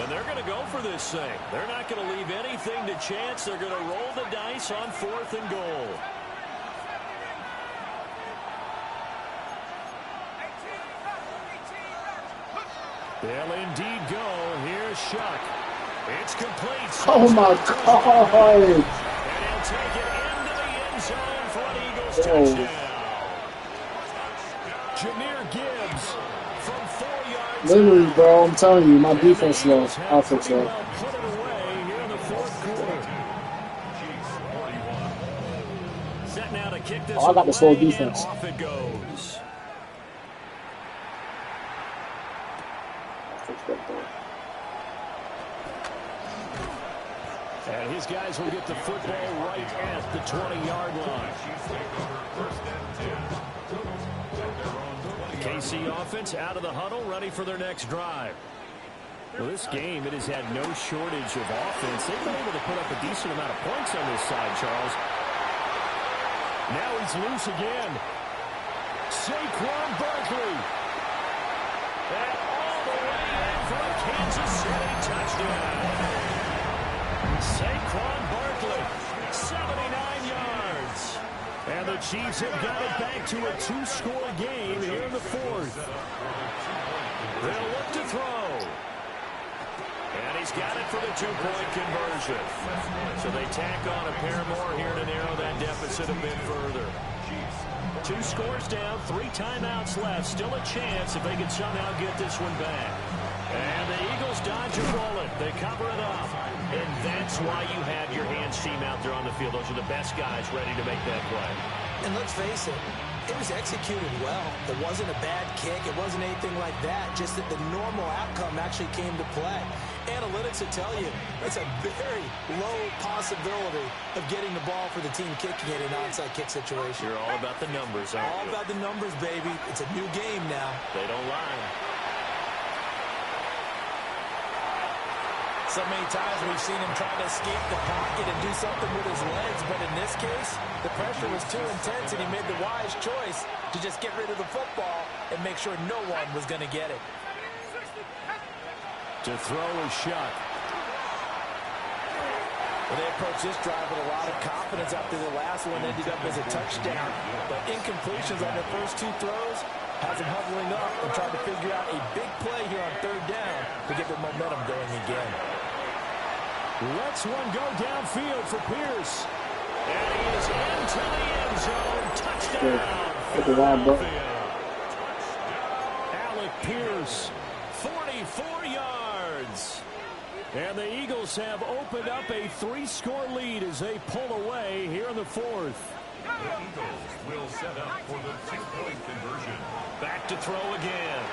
And they're going to go for this thing. They're not going to leave anything to chance. They're going to roll the dice on 4th and goal. They'll indeed go. Here's Shuck. It's complete. Oh my God! And he'll take it into the end zone for an Eagles touchdown. Jahmyr Gibbs from 4 yards. Literally, bro, I'm telling you, my defense low. Offense low. Put it away here in the 4th quarter. Set now to kick this I got the slow away, defense. and off it goes. And his guys will get the football right at the 20-yard line. KC offense out of the huddle, ready for their next drive. Well, this game, it has had no shortage of offense. They've been able to put up a decent amount of points on this side, Charles. Now he's loose again. Saquon Barkley. And all the way in for a Kansas City touchdown. Saquon Barkley, 79 yards. And the Chiefs have got it back to a 2-score game here in the 4th. They'll look to throw. And he's got it for the 2-point conversion. So they tack on a pair more here to narrow that deficit a bit further. 2 scores down, 3 timeouts left. Still a chance if they can somehow get this one back. And the Eagles dodge a bullet. They cover it up. And that's why you have your hands team out there on the field. Those are the best guys ready to make that play. And let's face it, it was executed well. It wasn't a bad kick. It wasn't anything like that. Just that the normal outcome actually came to play. Analytics will tell you it's a very low possibility of getting the ball for the team kicking it in an onside kick situation. You're all about the numbers, aren't you? All about the numbers, baby. It's a new game now. They don't lie. So many times we've seen him try to escape the pocket and do something with his legs, but in this case, the pressure was too intense and he made the wise choice to just get rid of the football and make sure no one was going to get it. To throw a shot. Well, they approached this drive with a lot of confidence after the last one ended up as a touchdown. But incompletions on their first 2 throws has them huddling up and trying to figure out a big play here on 3rd down to get their momentum going again. Lets one go downfield for Pierce. And he is into the end zone. Touchdown. Alec Pierce, 44 yards. And the Eagles have opened up a 3-score lead as they pull away here in the 4th. The Eagles will set up for the 2-point conversion. Back to throw again.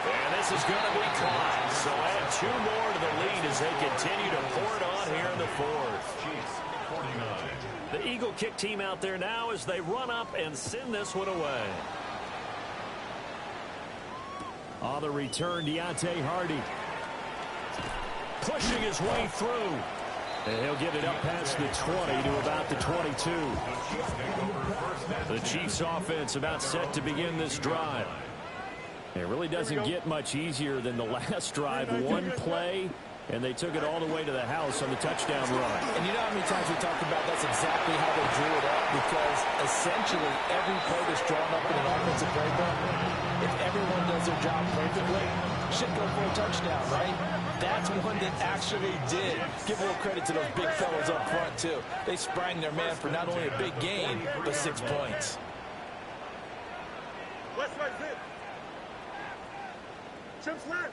And this is going to be caught. So add 2 more to the lead as they continue to pour it on here in the 4th. Chiefs, 49. The Eagle kick team out there now as they run up and send this one away. On the return, Deontay Hardy. pushing his way through. And he'll get it up past the 20 to about the 22. The Chiefs offense about set to begin this drive. It really doesn't get much easier than the last drive. One play, and they took it all the way to the house on the touchdown run. And you know how many times we talked about that's exactly how they drew it up? Because essentially every play that's drawn up in an offensive playbook, if everyone does their job perfectly, should go for a touchdown, right? That's one that actually did. Give a little credit to those big fellas up front, too. They sprang their man for not only a big gain, but 6 points. West right hit. Chip snap.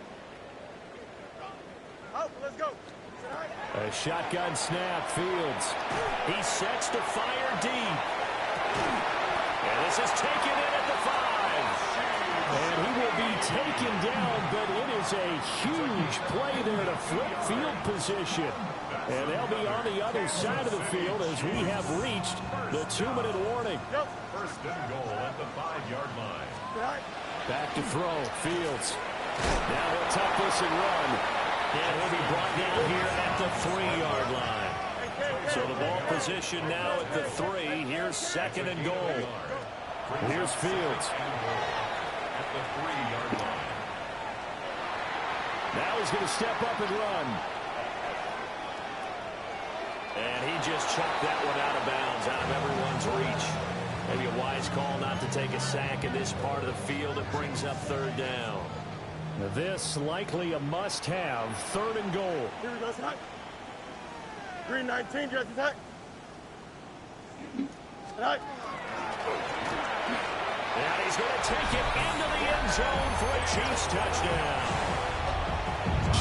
Out, let's go. A shotgun snap, Fields. He sets to fire deep. And this is taken in at the 5. And he will be taken down, but it is a huge play there to flip field position. And they'll be on the other side of the field as we have reached the 2-minute warning. First and goal at the 5-yard line. Back to throw, Fields. Now he'll tuck this and run. And he'll be brought down here at the 3-yard line. So the ball position now at the 3. Here's second and goal. Here's Fields. At the 3-yard line. Now he's going to step up and run. And he just chucked that one out of bounds, out of everyone's reach. Maybe a wise call not to take a sack in this part of the field. It brings up third down. This likely a must-have, third and goal. Here we go, attack. Green 19, just attack. Attack. And he's going to take it into the end zone for a Chiefs touchdown.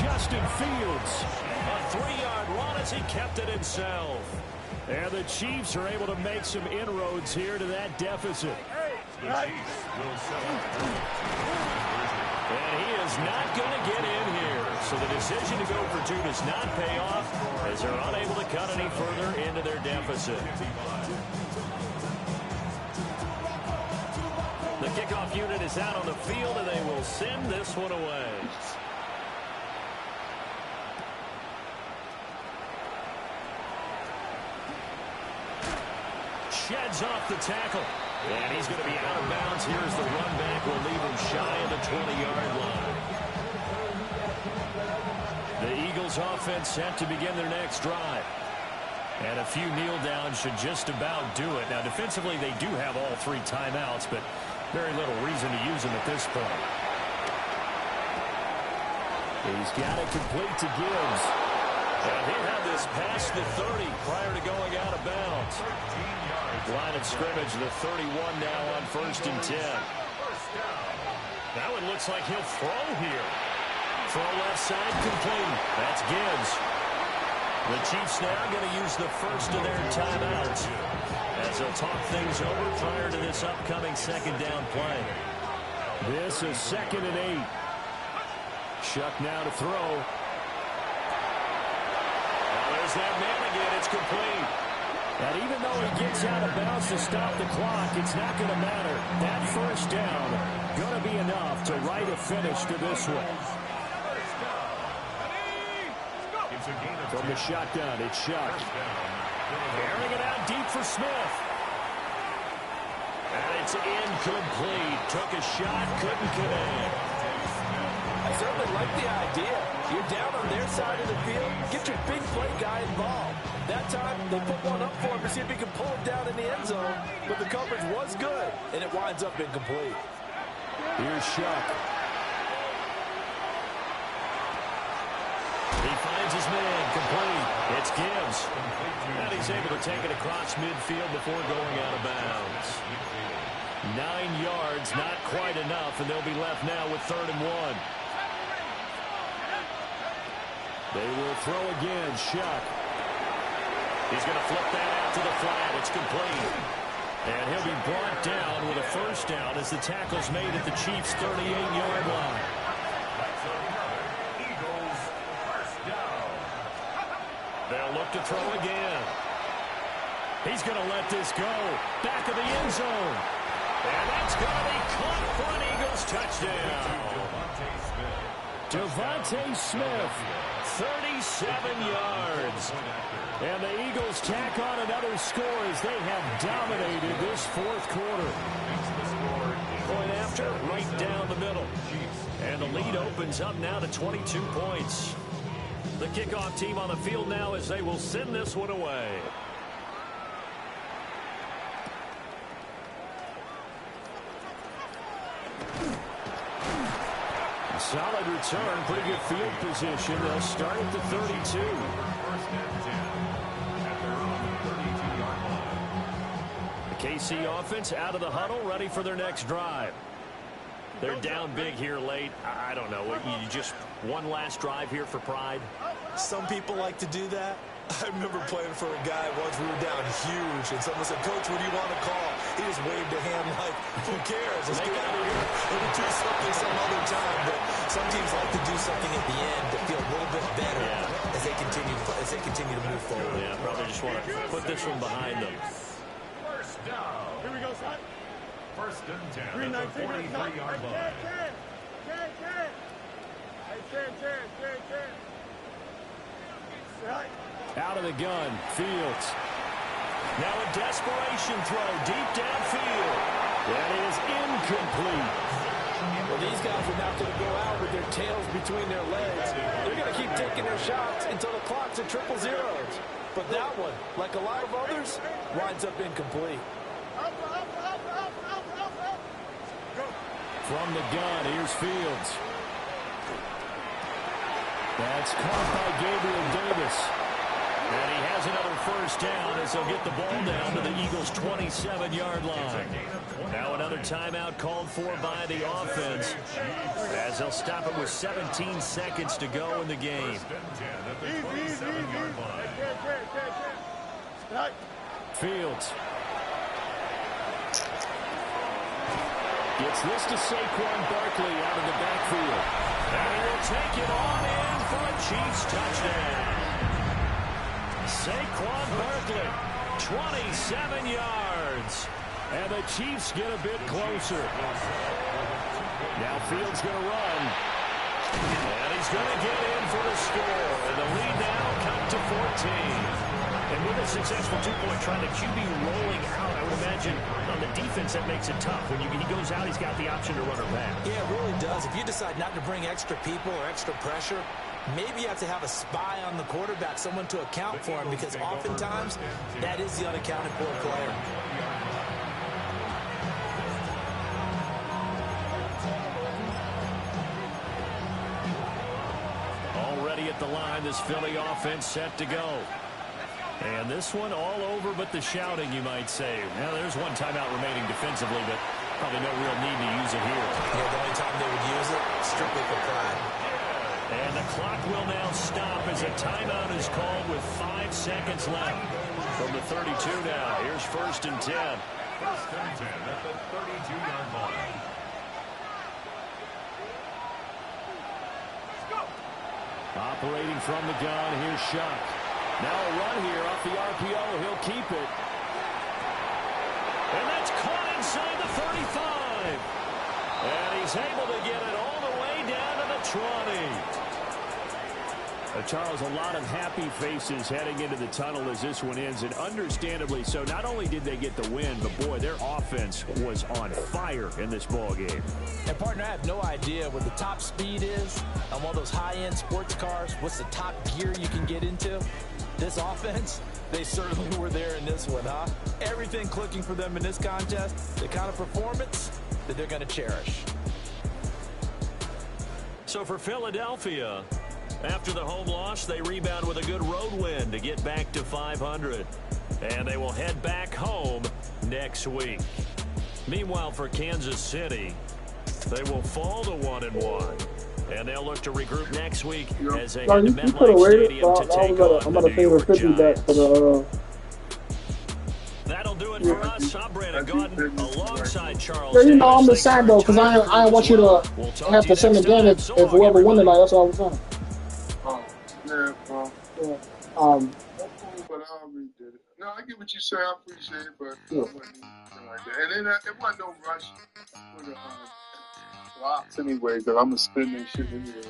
Justin Fields, a 3-yard run as he kept it himself. And the Chiefs are able to make some inroads here to that deficit. The Chiefs will set And he is not going to get in here. So the decision to go for 2 does not pay off as they're unable to cut any further into their deficit. The kickoff unit is out on the field, and they will send this one away. Sheds off the tackle. And he's going to be out of bounds. Here's the run back. Will leave him shy of the 20-yard line. The Eagles offense set to begin their next drive. And a few kneel downs should just about do it. Now, defensively, they do have all 3 timeouts, but very little reason to use them at this point. He's got it complete to Gibbs. And he had this past the 30 prior to going out of bounds. Line of scrimmage, the 31 now on 1st and 10. Now it looks like he'll throw here. Throw left side complete. That's Gibbs. The Chiefs now going to use the first of their timeouts as they'll talk things over prior to this upcoming second down play. This is 2nd and 8. Shuck now to throw. Now there's that man again. It's complete. And even though he gets out of bounds to stop the clock, it's not going to matter. That first down going to be enough to write a finish to this one. From the shotgun, it's Shuck. Carrying it out deep for Smith. And it's incomplete. Took a shot, couldn't connect. I certainly like the idea. You're down on their side of the field. Get your big play guy involved. That time, they put one up for him to see if he can pull it down in the end zone. But the coverage was good, and it winds up incomplete. Here's Shuck. He finds his man, complete. It's Gibbs. And he's able to take it across midfield before going out of bounds. 9 yards, not quite enough, and they'll be left now with 3rd and 1. They will throw again, Shuck. He's going to flip that out to the flat. It's complete. And he'll be brought down with a first down as the tackle's made at the Chiefs' 38-yard line. Eagles first down. They'll look to throw again. He's going to let this go. Back of the end zone. And that's going to be caught for an Eagles touchdown. Devontae Smith, 37 yards. And the Eagles tack on another score as they have dominated this fourth quarter. Point after, right down the middle. And the lead opens up now to 22 points. The kickoff team on the field now as they will send this one away. Solid return, pretty good field position. They'll start at the 32. First and 10 at their own 32-yard line. The KC offense out of the huddle, ready for their next drive. They're down big here late. I don't know. You just one last drive here for pride? Some people like to do that. I remember playing for a guy once. We were down huge, and someone said, "Coach, what do you want to call?" He just waved a hand like, "Who cares? Let's get out of here. We'll do something some other time." But some teams like to do something at the end to feel a little bit better as they continue to move forward. Yeah, probably just want to put this one behind them. First down. Here we go, son. First and 10 at 319. the 43-yard line. Right. Out of the gun, Fields. Now a desperation throw deep downfield. That is incomplete. Well, these guys are not going to go out with their tails between their legs. They're going to keep taking their shots until the clock's at triple zeros. But that one, like a lot of others, winds up incomplete. From the gun, here's Fields. That's caught by Gabriel Davis. And he has another first down as they'll get the ball down to the Eagles' 27-yard line. Now another timeout called for by the offense as they'll stop it with 17 seconds to go in the game. Fields gets this to Saquon Barkley out of the backfield. And he will take it on in for a Chiefs touchdown. Saquon Barkley, 27 yards. And the Chiefs get a bit closer. Now Fields going to run. And he's going to get in for the score. And the lead now cut to 14. And with a successful two-point try, the QB rolling out, I would imagine on the defense that makes it tough. When he goes out, he's got the option to run or pass. Yeah, it really does. If you decide not to bring extra people or extra pressure, maybe you have to have a spy on the quarterback, someone to account for him, because oftentimes that is the unaccounted for player. Already at the line, this Philly offense set to go. And this one all over but the shouting, you might say. Now, there's one timeout remaining defensively, but probably no real need to use it here. Yeah, the only time they would use it, strictly for pride. And the clock will now stop as a timeout is called with 5 seconds left. From the 32 now, here's first and 10. First and 10 at the 32-yard line. Operating from the gun, here's Shuck. Now a run here off the RPO. He'll keep it. And that's caught inside the 35. And he's able to get it all the way down to the 20. Charles, a lot of happy faces heading into the tunnel as this one ends, and understandably so. Not only did they get the win, but boy, their offense was on fire in this ball game. And partner, I have no idea what the top speed is on one of those high-end sports cars. What's the top gear you can get into? This offense, they certainly were there in this one, huh? Everything clicking for them in this contest, the kind of performance that they're going to cherish. So for Philadelphia, after the home loss, they rebound with a good road win to get back to 500. And they will head back home next week. Meanwhile, for Kansas City, they will fall to 1-1. And they'll look to regroup next week as they head to MetLife Stadium to take on the New York Giants. That'll do it for us. I'm Brandon Gordon alongside Charles. Yeah, you know, I'm just saying though, because I want you to have to send again if whoever win tonight. That's all I'm saying. Yeah, well, Yeah. that's cool, but I already did it. No, I get what you say. I appreciate it, but I wasn't like that. And then it wasn't no rush for the Lots anyway, because I'm gonna spend this shit anyway.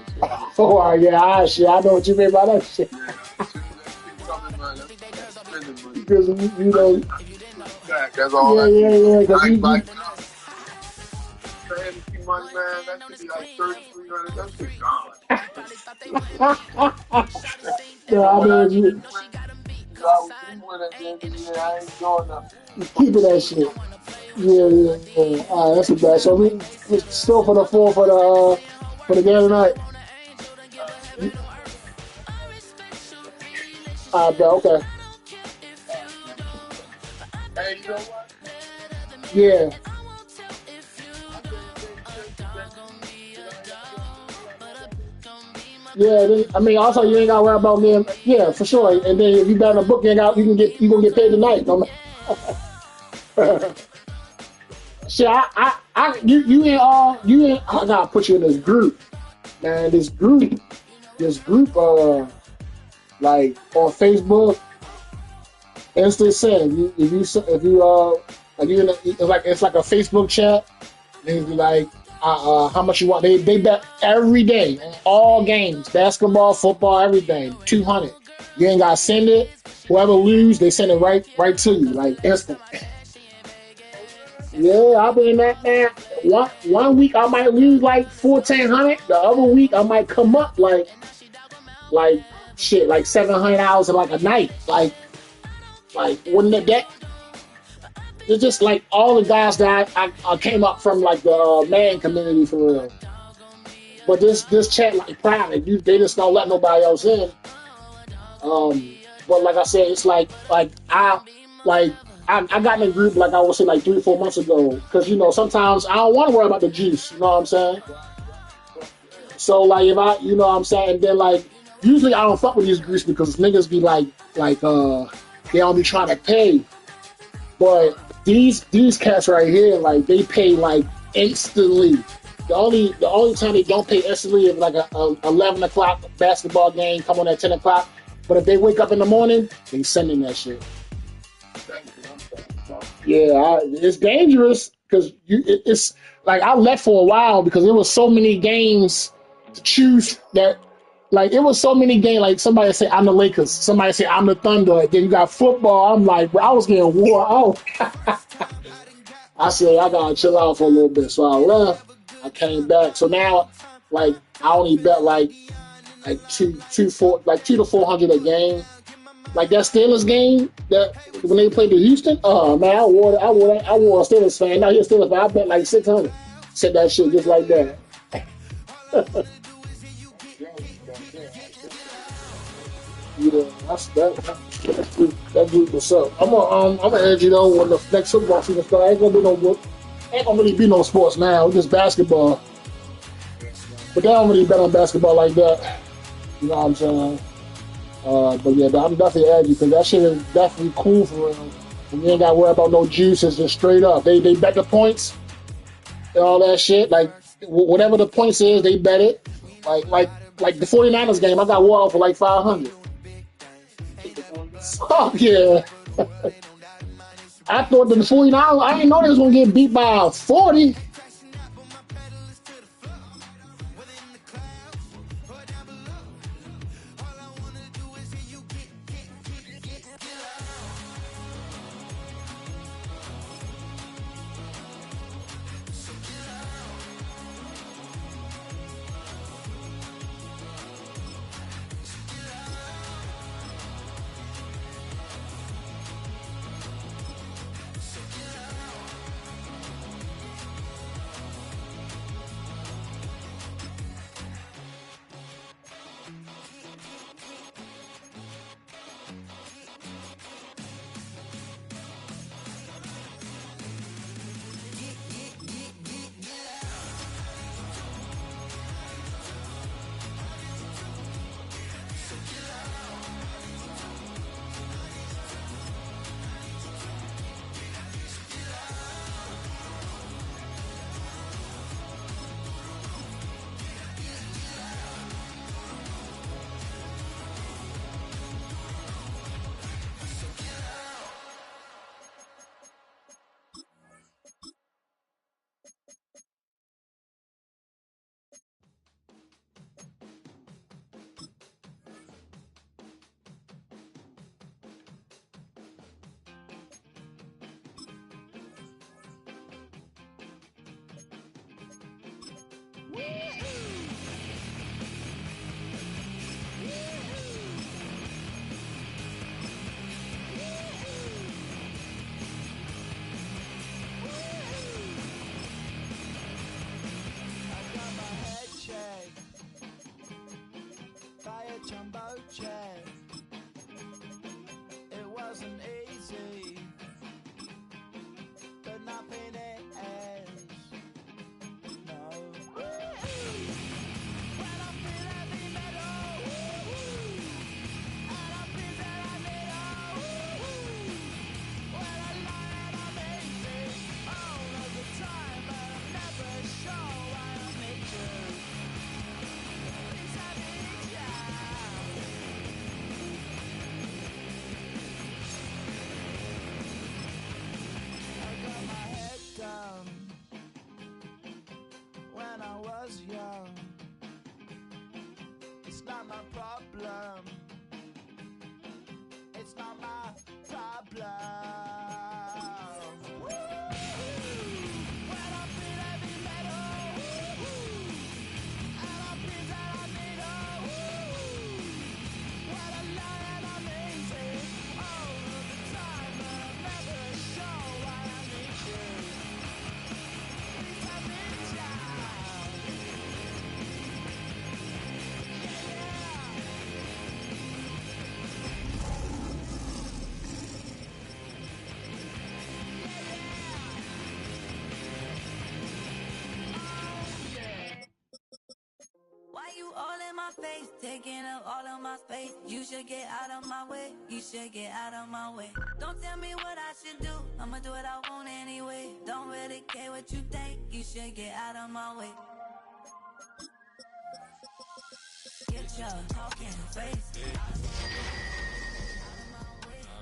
So, Oh, yeah, shit. I know what you mean by that shit. yeah, that shit coming, man. That's spending money. Because, you know, Back. That's all yeah, that yeah, is. yeah. Because I ain't like fantasy money, man. That should be like 3,300. That shit gone. yeah, I What know I what you did when I was with at the end of the year, I ain't doing nothing. keeping that shit. Yeah, yeah, yeah. All right, that's a bad. So we still for the four for the game tonight. I bet. Okay. Hey, you know what? Yeah. Yeah, then, I mean, also you ain't got to worry about getting, yeah, for sure. And then if you bet on a book, you gonna get paid tonight. No matter. Shit, you ain't. I gotta put you in this group, man. This group, like on Facebook, instant send. Like you in a, it's like a Facebook chat. They be like, how much you want? They bet every day on all games, basketball, football, everything. 200. You ain't gotta send it. Whoever lose, they send it right to you, like instant. Yeah, I've been in that man. One week I might lose like 1,400. The other week I might come up like shit, like $700 in like a night. Like when the debt. It's just like all the guys that I came up from like the man community for real. But this chat like private, they just don't let nobody else in. But like I said, it's like I got in a group like I would say like 3 or 4 months ago because you know sometimes I don't want to worry about the juice. You know what I'm saying? So like if I, you know what I'm saying, and then like usually I don't fuck with these groups because niggas be like they don't be trying to pay. But these cats right here, like they pay like instantly. The only time they don't pay instantly is like a 11 o'clock basketball game come on at 10 o'clock. But if they wake up in the morning, they sending that shit. Yeah, it's dangerous because it's like I left for a while because there was so many games to choose that. Like it was so many games. Like somebody say I'm the Lakers, somebody say I'm the Thunder. Then you got football. I'm like, bro, I was getting wore out. I said I gotta chill out for a little bit, so I left. I came back. So now, like I only bet like two to 400 a game. Like that Steelers game that when they played the Houston, oh man, I wore a Steelers fan. Now he's a Steelers fan. I bet like 600. Said that shit just like that. Yeah, that group was up. I'm gonna edge you though when the next football season starts. Ain't gonna really be no sports now. It's just basketball. But they don't really bet on basketball like that. You know what I'm saying? But yeah, I'm definitely edgy because that shit is definitely cool for real. And you ain't got to worry about no juices, just straight up. They bet the points and all that shit. Like whatever the points is, they bet it. Like the 49ers game, I got wore out for like 500. Oh yeah. I thought the 49ers, I didn't know they was gonna get beat by 40. When I was young, it's not my problem. It's not my problem. When I feel heavy metal, and I feel that I need when I lie and I'm easy all of the time, but I'm never sure why I need you. Please let me down. Why you all in my face, taking up all of my space? You should get out of my way, you should get out of my way. Don't tell me what I should do, I'ma do what I want anyway. Don't really care what you think, you should get out of my way. Get your talking face out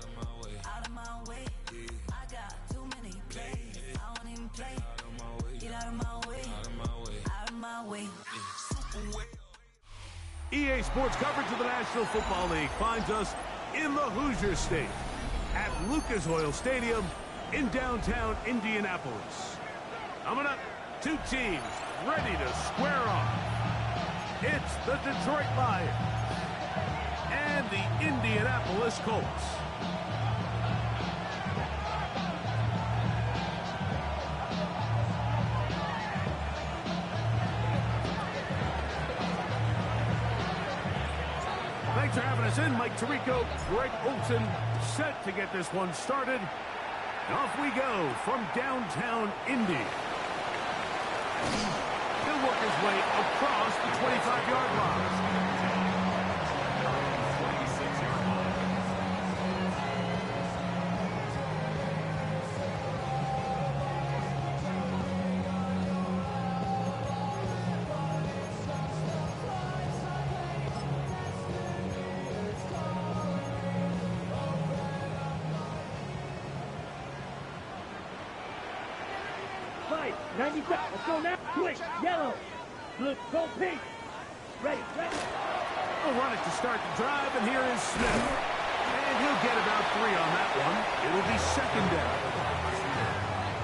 of my way, out of my way. I got too many plays, I don't even play. Get out of my way, out of my way. EA Sports coverage of the National Football League finds us in the Hoosier State at Lucas Oil Stadium in downtown Indianapolis. Coming up, two teams ready to square off. It's the Detroit Lions and the Indianapolis Colts. Thanks for having us in. Mike Tirico, Greg Olson, set to get this one started. And off we go from downtown Indy. He'll work his way across the 25-yard line. 26-yard line. Fight, 90 seconds, let's go now, quick, yellow, blue, go pink, ready. We'll run it to start the drive, and here is Smith. And he'll get about 3 on that one. It'll be second down.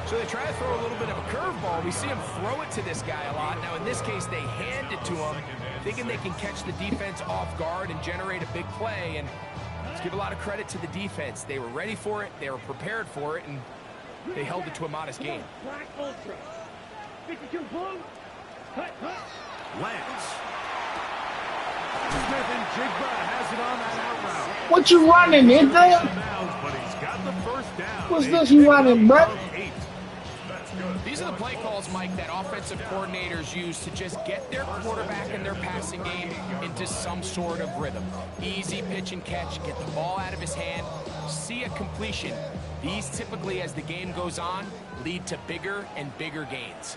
So they try to throw a little bit of a curveball. We see him throw it to this guy a lot. Now, in this case, they hand it to him, thinking they can catch the defense off guard and generate a big play. And let's give a lot of credit to the defense. They were ready for it, they were prepared for it, and they held it to a modest game. Black Ultra, 52 blue, cut. Lance. Smith and Jigba has it on that out route. What you running, nigga? But he's got the first down. What's this you running, bro? These are the play calls, Mike, that offensive coordinators use to just get their quarterback and their passing game into some sort of rhythm. Easy pitch and catch, get the ball out of his hand, see a completion. These typically, as the game goes on, lead to bigger and bigger gains.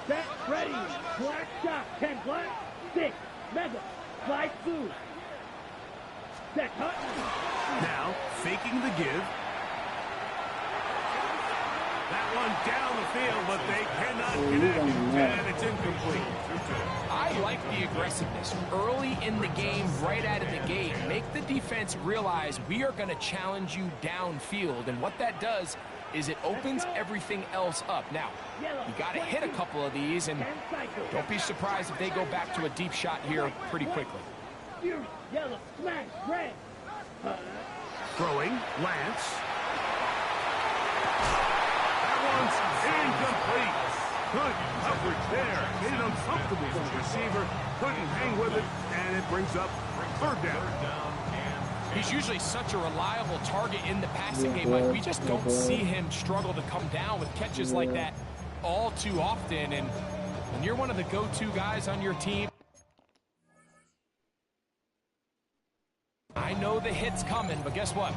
Set, ready, black shot, 10 black, 6, mega, 5 blue. Set, cut. Now, faking the give. That one down the field, but they cannot connect, and it's incomplete. I like the aggressiveness early in the game, right out of the gate. Make the defense realize we are going to challenge you downfield, and what that does is it opens everything else up. Now, you got to hit a couple of these, and don't be surprised if they go back to a deep shot here pretty quickly. Yellow, smash, red. Throwing, Lance. One's incomplete. Good coverage there. Made it uncomfortable for the receiver. Couldn't hang with it, and it brings up third down. He's usually such a reliable target in the passing game. Like, we just don't see him struggle to come down with catches like that. all too often, and when you're one of the go-to guys on your team, I know the hit's coming, but guess what?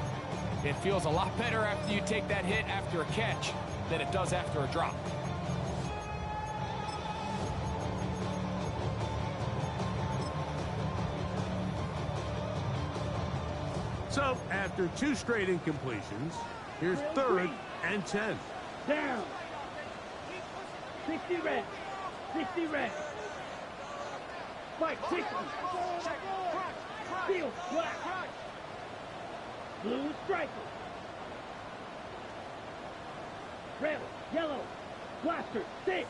It feels a lot better after you take that hit after a catch than it does after a drop. So, after 2 straight incompletions, here's 3rd and 10. Down. 60 red. 60 red. Fight 60. Field black. Blue striker. Red, yellow, blaster, 6.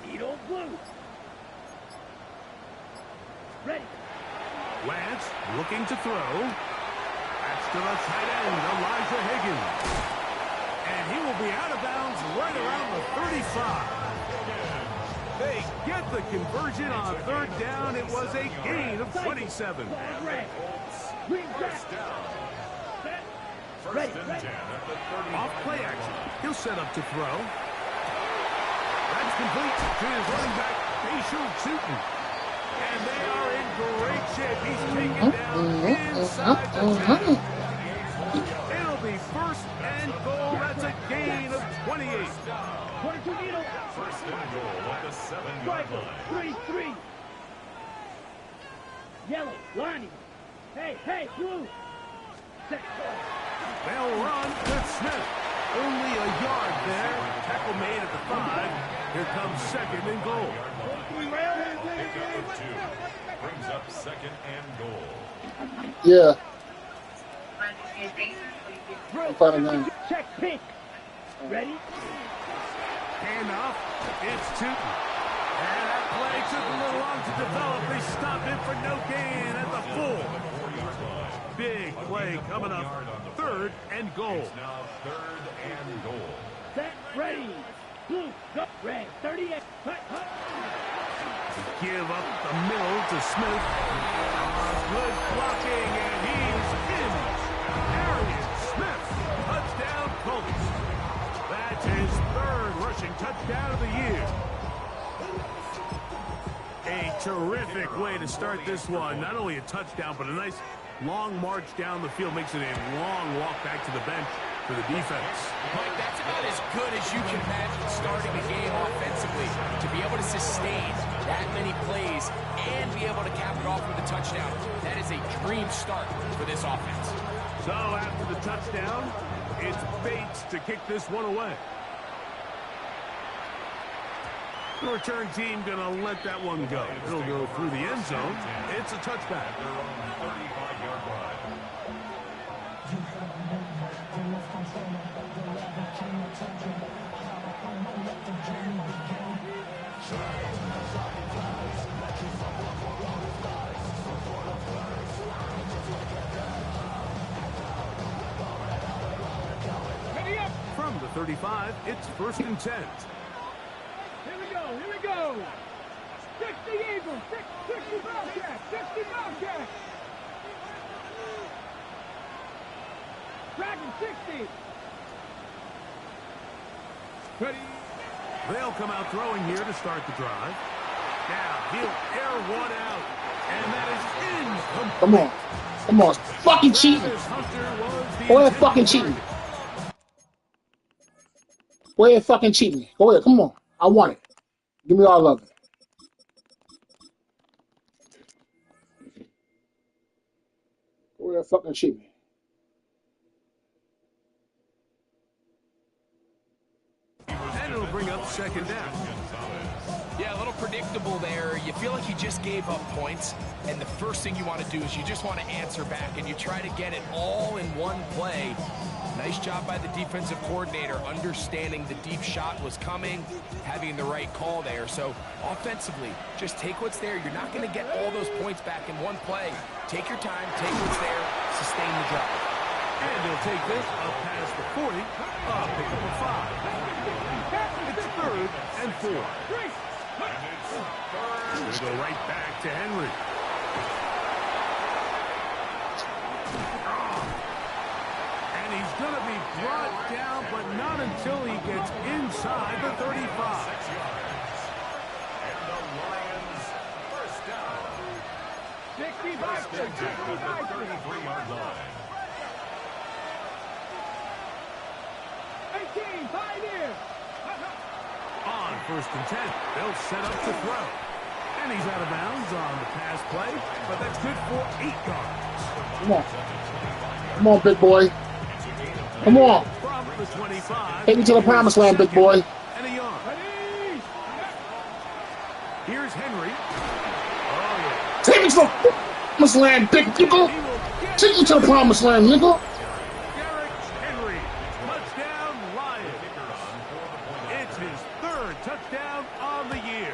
Needle blue. Ready. Lance looking to throw. That's to the tight end, Elijah Higgins. And he will be out of bounds right around the 35. They get the conversion on 3rd down. It was a gain of 27. First down. First and 10 at the 30. Off play action. He'll set up to throw. That's complete to his running back, Facial Tootin. And they are in great shape. He's taken down inside the 10. It'll be 1st and goal. That's a gain of 28. 22 needle. First and goal at the 7-yard line. 3-3. Yellow, lining. Hey, blue. They'll run with Smith. Only a yard there. Tackle made at the 5. Here comes 2nd and goal. Pickup of 2. Brings up 2nd and goal. Yeah. I'm finding that. Check pink. Ready? Handoff. It's Tootin. And that play took a little long to develop. They stopped it for no gain at the 4. Big play coming up. 3rd and goal. It's now 3rd and goal. Set, ready. Blue, go. Red, 38. Hut. Give up the middle to Smith. Good blocking, and he's in. Arian Smith. Touchdown, Colts. That's his 3rd rushing touchdown of the year. A terrific way to start this one. Not only a touchdown, but a nice long march down the field. Makes it a long walk back to the bench for the defense. Mike, that's about as good as you can imagine starting a game offensively. To be able to sustain that many plays and be able to cap it off with a touchdown, that is a dream start for this offense. So after the touchdown, it's Bates to kick this one away. The return team going to let that one go. It'll go through the end zone. It's a touchback. They're on the 35-yard line. From the 35, it's 1st and 10. Here we go. 60 Eagles, 60 Bobcats, 60 Bobcats. Dragon 60. Ready. They'll come out throwing here to start the drive. Now he'll air one out, and that is incomplete. Come on. Fucking cheating. Go ahead, fucking cheating. Go ahead, fucking cheating. Go ahead, come on. I want it. Give me all of it. Go ahead, fucking cheat me. And it'll bring up 2nd down. Yeah, a little predictable there. You feel like you just gave up points, and the first thing you want to do is you just want to answer back, and you try to get it all in one play. Nice job by the defensive coordinator, understanding the deep shot was coming, having the right call there. So offensively, just take what's there. You're not going to get all those points back in one play. Take your time, take what's there, sustain the drive. And they'll take this up past the 40, pick up a 5. It's 3rd and 4. They go right back to Henry. He's going to be brought down, but not until he gets inside the 35. First and 10 at the 33-yard line. 18, 5 here. On first and 10, they'll set up to throw. And he's out of bounds on the pass play, but that's good for 8 yards. Come on. Come on, big boy. Come on. From the 25. Take me to the promised land, big boy. And a yard. Here's Henry. Oh, yeah. Take me to the promised land, big nigga. Take me to the promised land, nigga. Derrick Henry. Touchdown, Lions. It's his 3rd touchdown on the year.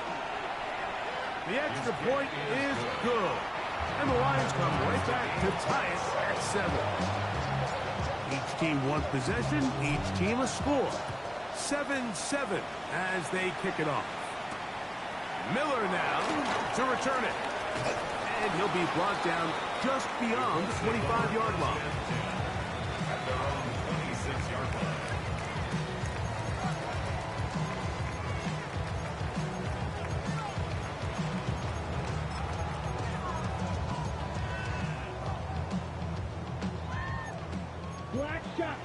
The extra point is good. And the Lions come right back to tie it at 7. Each team one possession, each team a score. 7-7 as they kick it off. Miller now to return it. And he'll be brought down just beyond the 25-yard line. At their own 26-yard line. Black shot.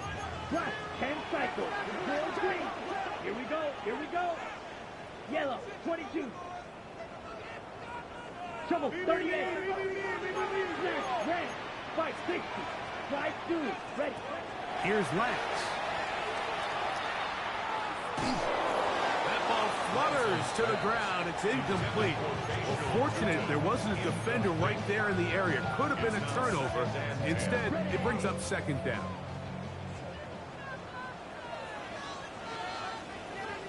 Black. 10 cycles. Real green. Here we go. Here we go. Yellow. 22. Trouble. 38. Red. 560. 5-2. Ready. Here's Lance. That ball flutters to the ground. It's incomplete. Well, fortunate there wasn't a defender right there in the area. Could have been a turnover. Instead, it brings up 2nd down.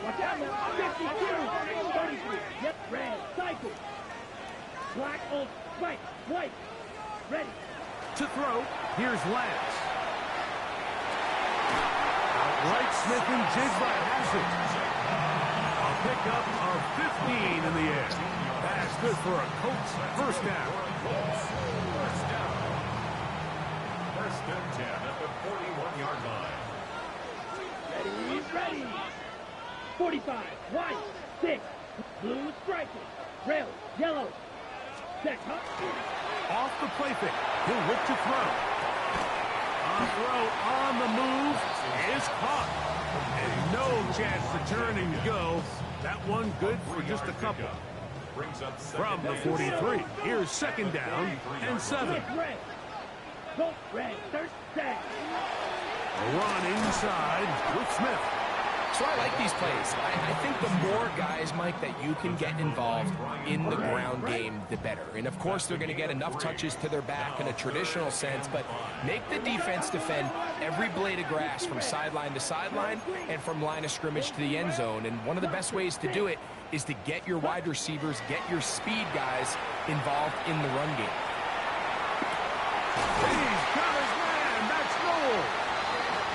Watch out now. 52. 33. Yep. Red. Cycle. Black. Old. Right. White. Ready. To throw, here's Lance. Outright Smith and Jigba has it. A pickup of 15 in the air. That's good for a Colts 1st down. First down. 1st and 10 at the 41-yard line. Ready. Ready. 45. White. 6. Blue striking. Red. Yellow. Set. Off the play fake. He'll look to throw. A throw on the move is caught. And no chance to turn and go. That one good for just a couple. Brings up From the 43, here's 2nd down and 7. Red. Go. Red. 3rd down. A run inside with Smith. So I like these plays. I think the more guys, Mike, that you can get involved in the ground game, the better. And of course, they're going to get enough touches to their back in a traditional sense, but make the defense defend every blade of grass from sideline to sideline and from line of scrimmage to the end zone. And one of the best ways to do it is to get your wide receivers, get your speed guys involved in the run game. He's got his man. That's goal.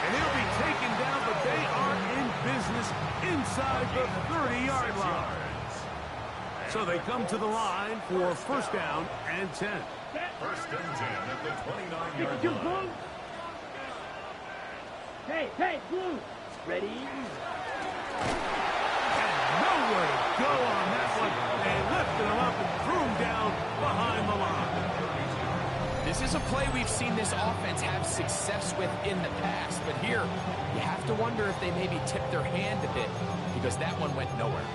And he'll be taken down, but they are in business inside the 30-yard line. So they come to the line for 1st down and 10. 1st and 10 at the 29-yard line. Hey, Blue. Ready. And nowhere to go on that one. They lifted him up and threw him down behind the line. This is a play we've seen this offense have success with in the past, but here you have to wonder if they maybe tipped their hand a bit because that one went nowhere.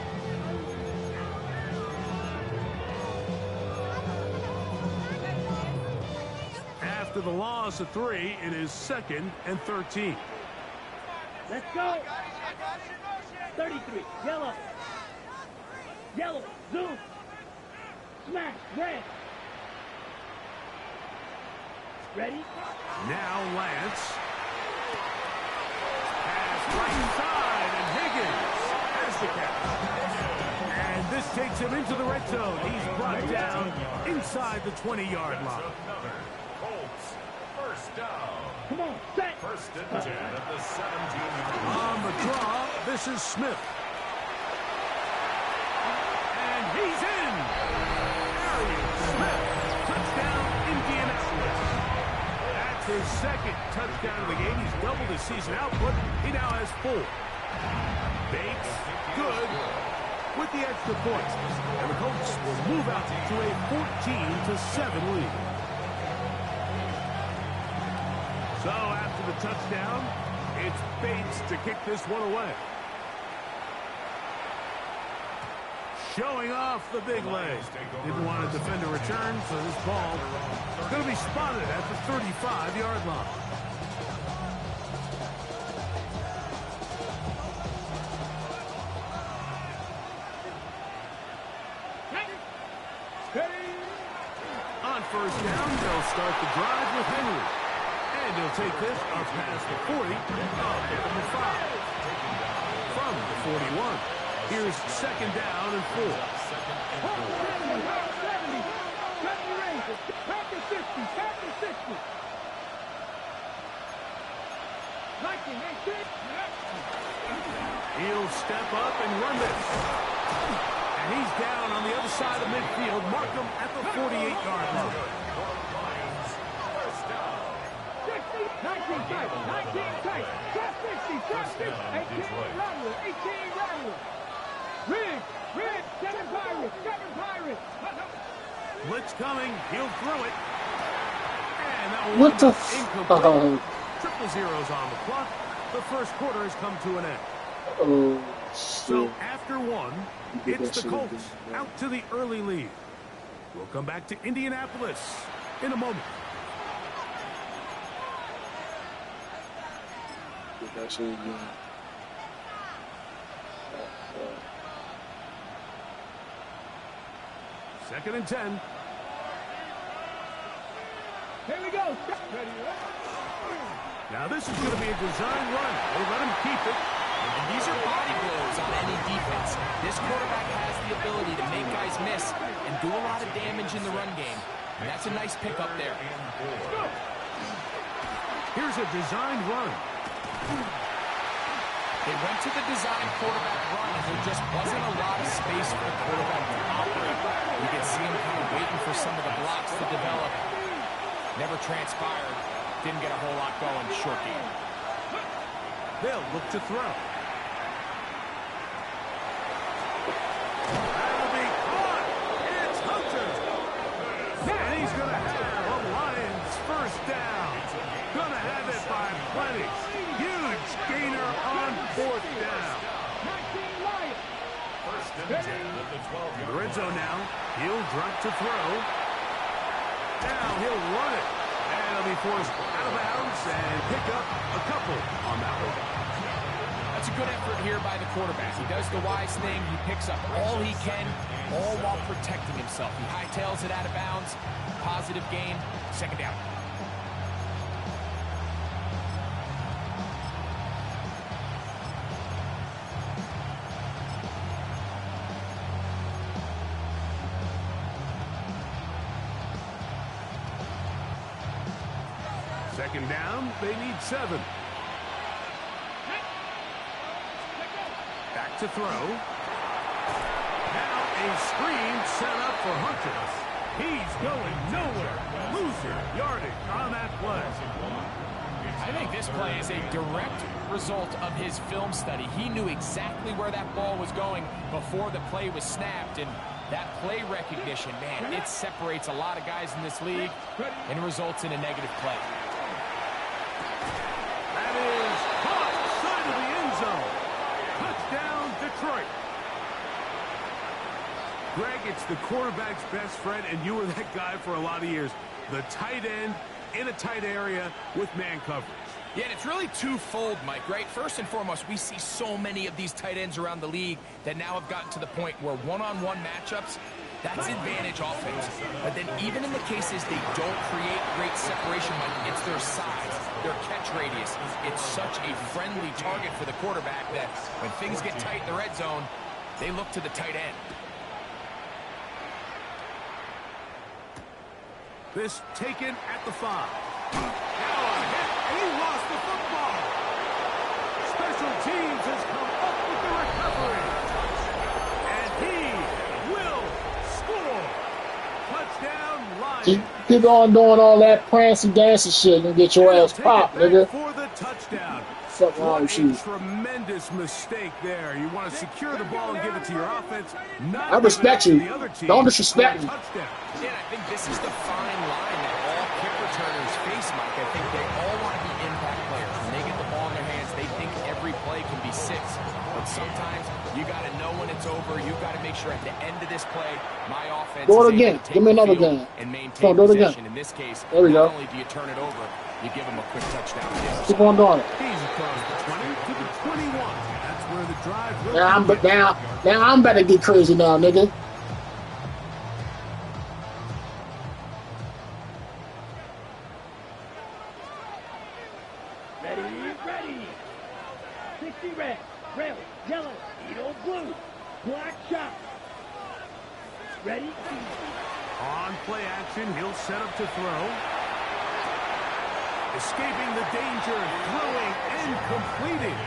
After the loss of 3, it is 2nd and 13. Let's go. 33. Yellow. Yellow. Zoom. Smash. Red. Ready? Now Lance. Pass right side, and Higgins has the catch. And this takes him into the red zone. He's brought down inside the 20-yard line. Colts, 1st down. Come on, set. 1st and 10 at the 17-yard line. On the draw, this is Smith. And he's in. Arian Smith. Touchdown, Indianapolis. That's his 2nd touchdown of the game. He's doubled his season output. He now has 4. Bates, good, with with the extra point. And the Colts will move out to a 14-7 lead. So after the touchdown, it's Bates to kick this one away. Showing off the big leg. Didn't want to defend a return, so this ball is going to be spotted at the 35-yard line. On first down, they'll start the drive with Henry. And he'll take this up past the 40, up at the 5. From the 41. Here's second down and 4. 70, back to 60, back to 60. 19, 18. He'll step up and run this. And he's down on the other side of midfield. Mark him at the 48-yard line. 19 tight, 19 tight, drop 60, drop 60, 18 Rattler, 18 Rattler. Rig, 7 Pirates. Blitz coming, he'll throw it. And that will What the incomplete. Triple zeros on the clock. The first quarter has come to an end. Oh, So shit. after one, it's the Colts out to the early lead. We'll come back to Indianapolis in a moment. That shit again. Second and 10. Here we go. Now this is going to be a design run. They let him keep it. And these are body blows on any defense. This quarterback has the ability to make guys miss and do a lot of damage in the run game. And that's a nice pickup there. Here's a design run. They went to the design quarterback run, and there just wasn't a lot of space for the quarterback to operate. You could see him kind of waiting for some of the blocks to develop. Never transpired. Didn't get a whole lot going. Short game. They'll look to throw. That'll be caught. It's Hunter. And he's going to have a Lions first down. Going to have it by plenty. Huge gainer on fourth down. 19 Lions. First and 10 at the 12-yard Red zone now. He'll drop to throw. Now he'll run it. And he'll be forced out of bounds and pick up a couple on that one. That's a good effort here by the quarterback. He does the wise thing. He picks up all he can, all while protecting himself. He hightails it out of bounds. Positive gain. Second down. Second down, they need 7. Back to throw. Now a screen set up for Hunter. He's going nowhere. Loser yardage on that play. I think this play is a direct result of his film study. He knew exactly where that ball was going before the play was snapped, and that play recognition, man, it separates a lot of guys in this league and results in a negative play. That is caught side of the end zone. Touchdown, Detroit. Greg, it's the quarterback's best friend, and you were that guy for a lot of years. The tight end in a tight area with man coverage. Yeah, and it's really twofold, Mike, right? First and foremost, we see so many of these tight ends around the league that now have gotten to the point where one-on-one matchups, that's advantage offense. But then even in the cases they don't create great separation, Mike, it's their size, their catch radius. It's such a friendly target for the quarterback that when things get tight in the red zone, they look to the tight end. This taken at the 5. Now a hit, and he lost the football. Special teams has come up with the recovery. And he will score. Touchdown, Lions. Keep on doing all that prancing, dancing shit and get your ass Take popped, it back nigga. for the touchdown. Fuck wrong What with a you? tremendous mistake there. You want to secure the ball and give it to your offense, not I respect give it you. to the other team. Don't disrespect me. Touchdown. Yeah, I think this is the fine line that all kick returners face, Mike. I think they all want to be impact players. When they get the ball in their hands, they think every play can be 6. But sometimes you got to know when it's over. You got to make sure at the end of this play, my offense Do is it again. able to take Give me the another field gun. and Come maintain on, do it again. possession. In this case, There we not go. only do you turn it over, you give them a quick touchdown. on the other Keep side. on doing it. He's across the 20 to the 21. That's where the drive will Now I'm about to get crazy now, nigga. Ready. 60 red, rail, yellow, Edo blue, black shot. Ready? On play action, he'll set up to throw. Escaping the danger, throwing and completing.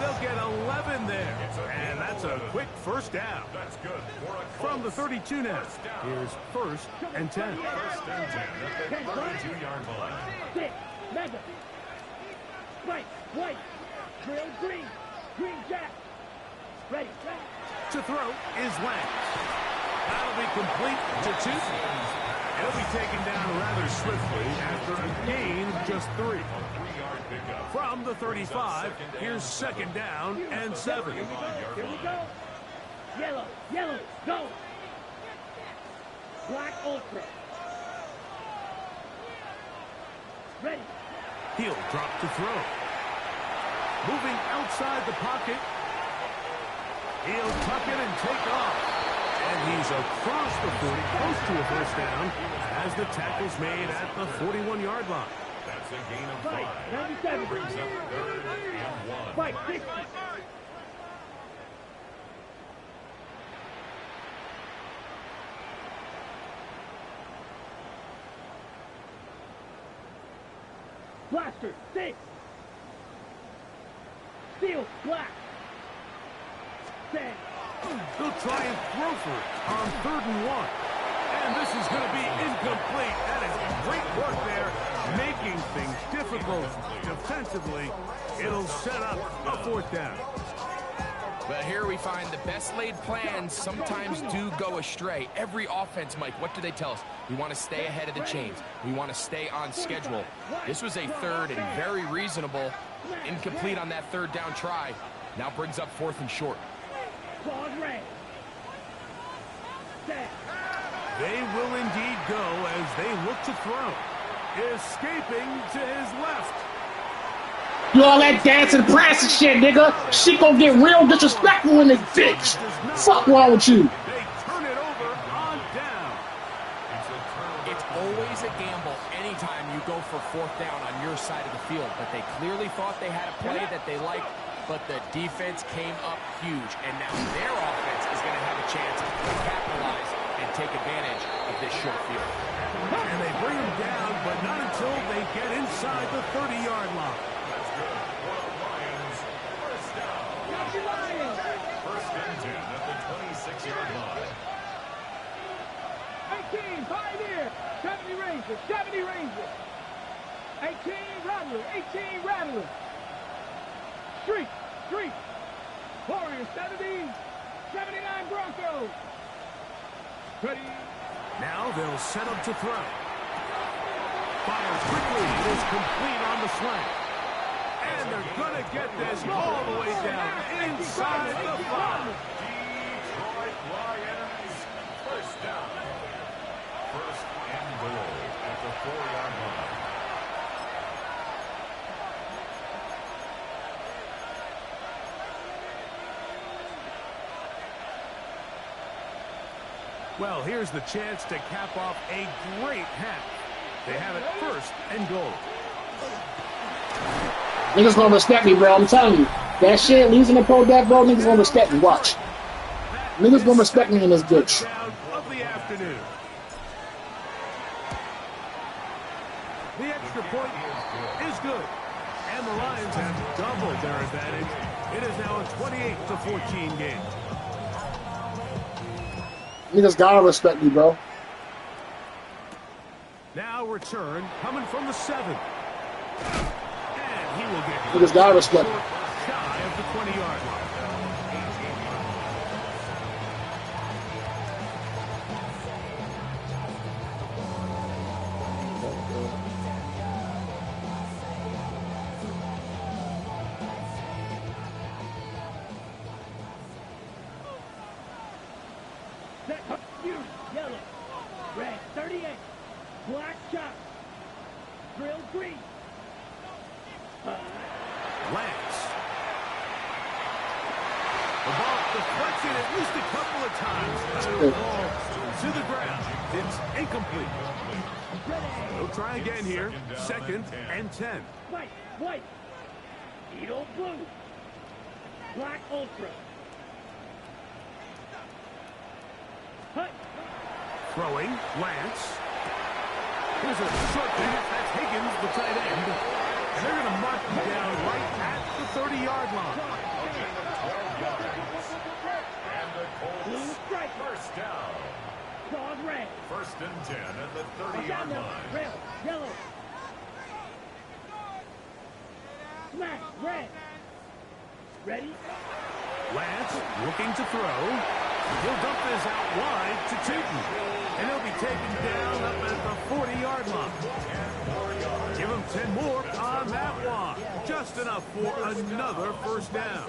They'll get 11 there. And that's a quick first down. That's good. From the 32 now. Here's 1st and 10. First and 10 at the 32-yard line. 6, mega. White, trail green jack. Ready. To throw is Lang. That'll be complete to 2. He'll be taken down rather swiftly after a gain of just 3. 3-yard pickup. From the 35, here's 2nd down and 7. Here we go. Yellow, go. Black ultra. Ready. He'll drop to throw. Moving outside the pocket. He'll tuck it and take off. And he's across the 40, close to a first down, as the tackle's made at the 41-yard line. That's a gain of 5. Fight, 97. Brings up 3rd and 1. Fight, 60. Blaster, 6. Steel, black. 10. They'll try and throw for it on 3rd and 1. And this is going to be incomplete. That is great work there, making things difficult defensively. It'll set up a 4th down. But here we find the best laid plans sometimes do go astray. Every offense, Mike, what do they tell us? We want to stay ahead of the chains. We want to stay on schedule. This was a 3rd and very reasonable. Incomplete on that 3rd down try. Now brings up 4th and short. Claws red. Set. They will indeed go as they look to throw. Escaping to his left. You all that dancing, prancing shit, nigga. She gonna get real disrespectful in this bitch. Fuck wrong with you? They turn it over on down. It's always a gamble anytime you go for 4th down on your side of the field. But they clearly thought they had a play that they liked, but the defense came up huge. And now their offense is going to have a chance to capitalize and take advantage of this short field. And they bring him down, but not until they get inside the 30-yard line. That's good. For the Lions, first down. First and 10 at the 26-yard line. 18, Pioneer. 70 Rangers. 18 Rattler. Street. Warriors, 79 Broncos. Ready. Now they'll set up to throw. Fires quickly. It is complete on the slant. And they're going to get this all the way down inside the 5. Detroit Lions, first down. First and goal at the 4-yard line. Well, here's the chance to cap off a great half. They have it 1st and goal. Niggas gonna respect me, bro. I'm telling you. That shit, losing the pro deck, bro, niggas gonna respect me. Watch. Niggas gonna respect me in this bitch. Touchdown of the afternoon. The extra point is good. And the Lions have doubled their advantage. It is now a 28-14 game. Niggas gotta respect me, bro. Now return coming from the 7. And he will get With his guy respect. Shy of the 20-yard line. Yellow. Red 38. Black chop. Drill green. Lance. The ball deflected at least a couple of times. The ball to the ground. It's incomplete. They'll try again here. Second and 10. White. White. Needle blue. Black ultra. Hut. Throwing. Lance. Here's a short pass. That's Higgins, the tight end. And they're going to mark him down right at the 30-yard line. And the Blue Colts stripe. first down. Claws red. First and 10 at the Down 30-yard now. line. Red. Yellow. Smack. Red. Ready? Lance looking to throw. He'll dump this out wide to Tootin. And he'll be taken down up at the 40-yard line. Give him 10 more on that one. Just enough for another first down.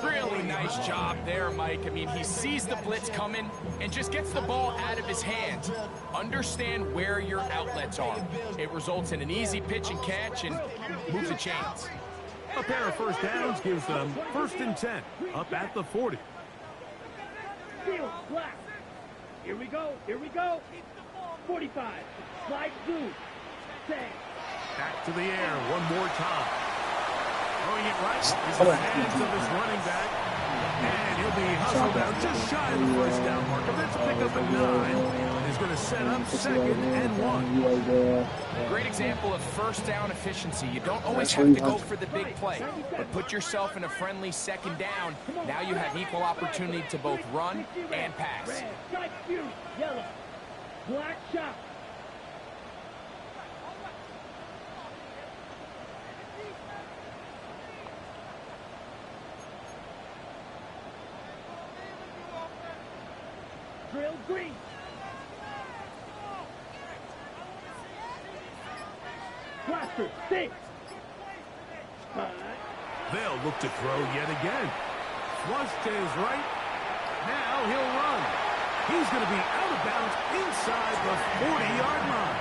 Really nice job there, Mike. I mean, he sees the blitz coming and just gets the ball out of his hands. Understand where your outlets are. It results in an easy pitch and catch and moves the chains. A pair of first downs gives them first and 10 up at the 40. Field. Black. Here we go. Here we go. 45. Slide blue. Say. Back to the air one more time. Throwing it right into the hands of his running back. And he'll be hustled out just shy of the first down marker. That's a pickup at 9. He's going to set up second and 1. Great example of first down efficiency. You don't always have to go for the big play, but put yourself in a friendly second down. Now you have equal opportunity to both run and pass. Red. Stripe fuse. Yellow. Black chop. Drill green. Blaster, 6. They'll look to throw yet again. Flush to his right. Now he'll run. He's going to be out of bounds inside the 40-yard line.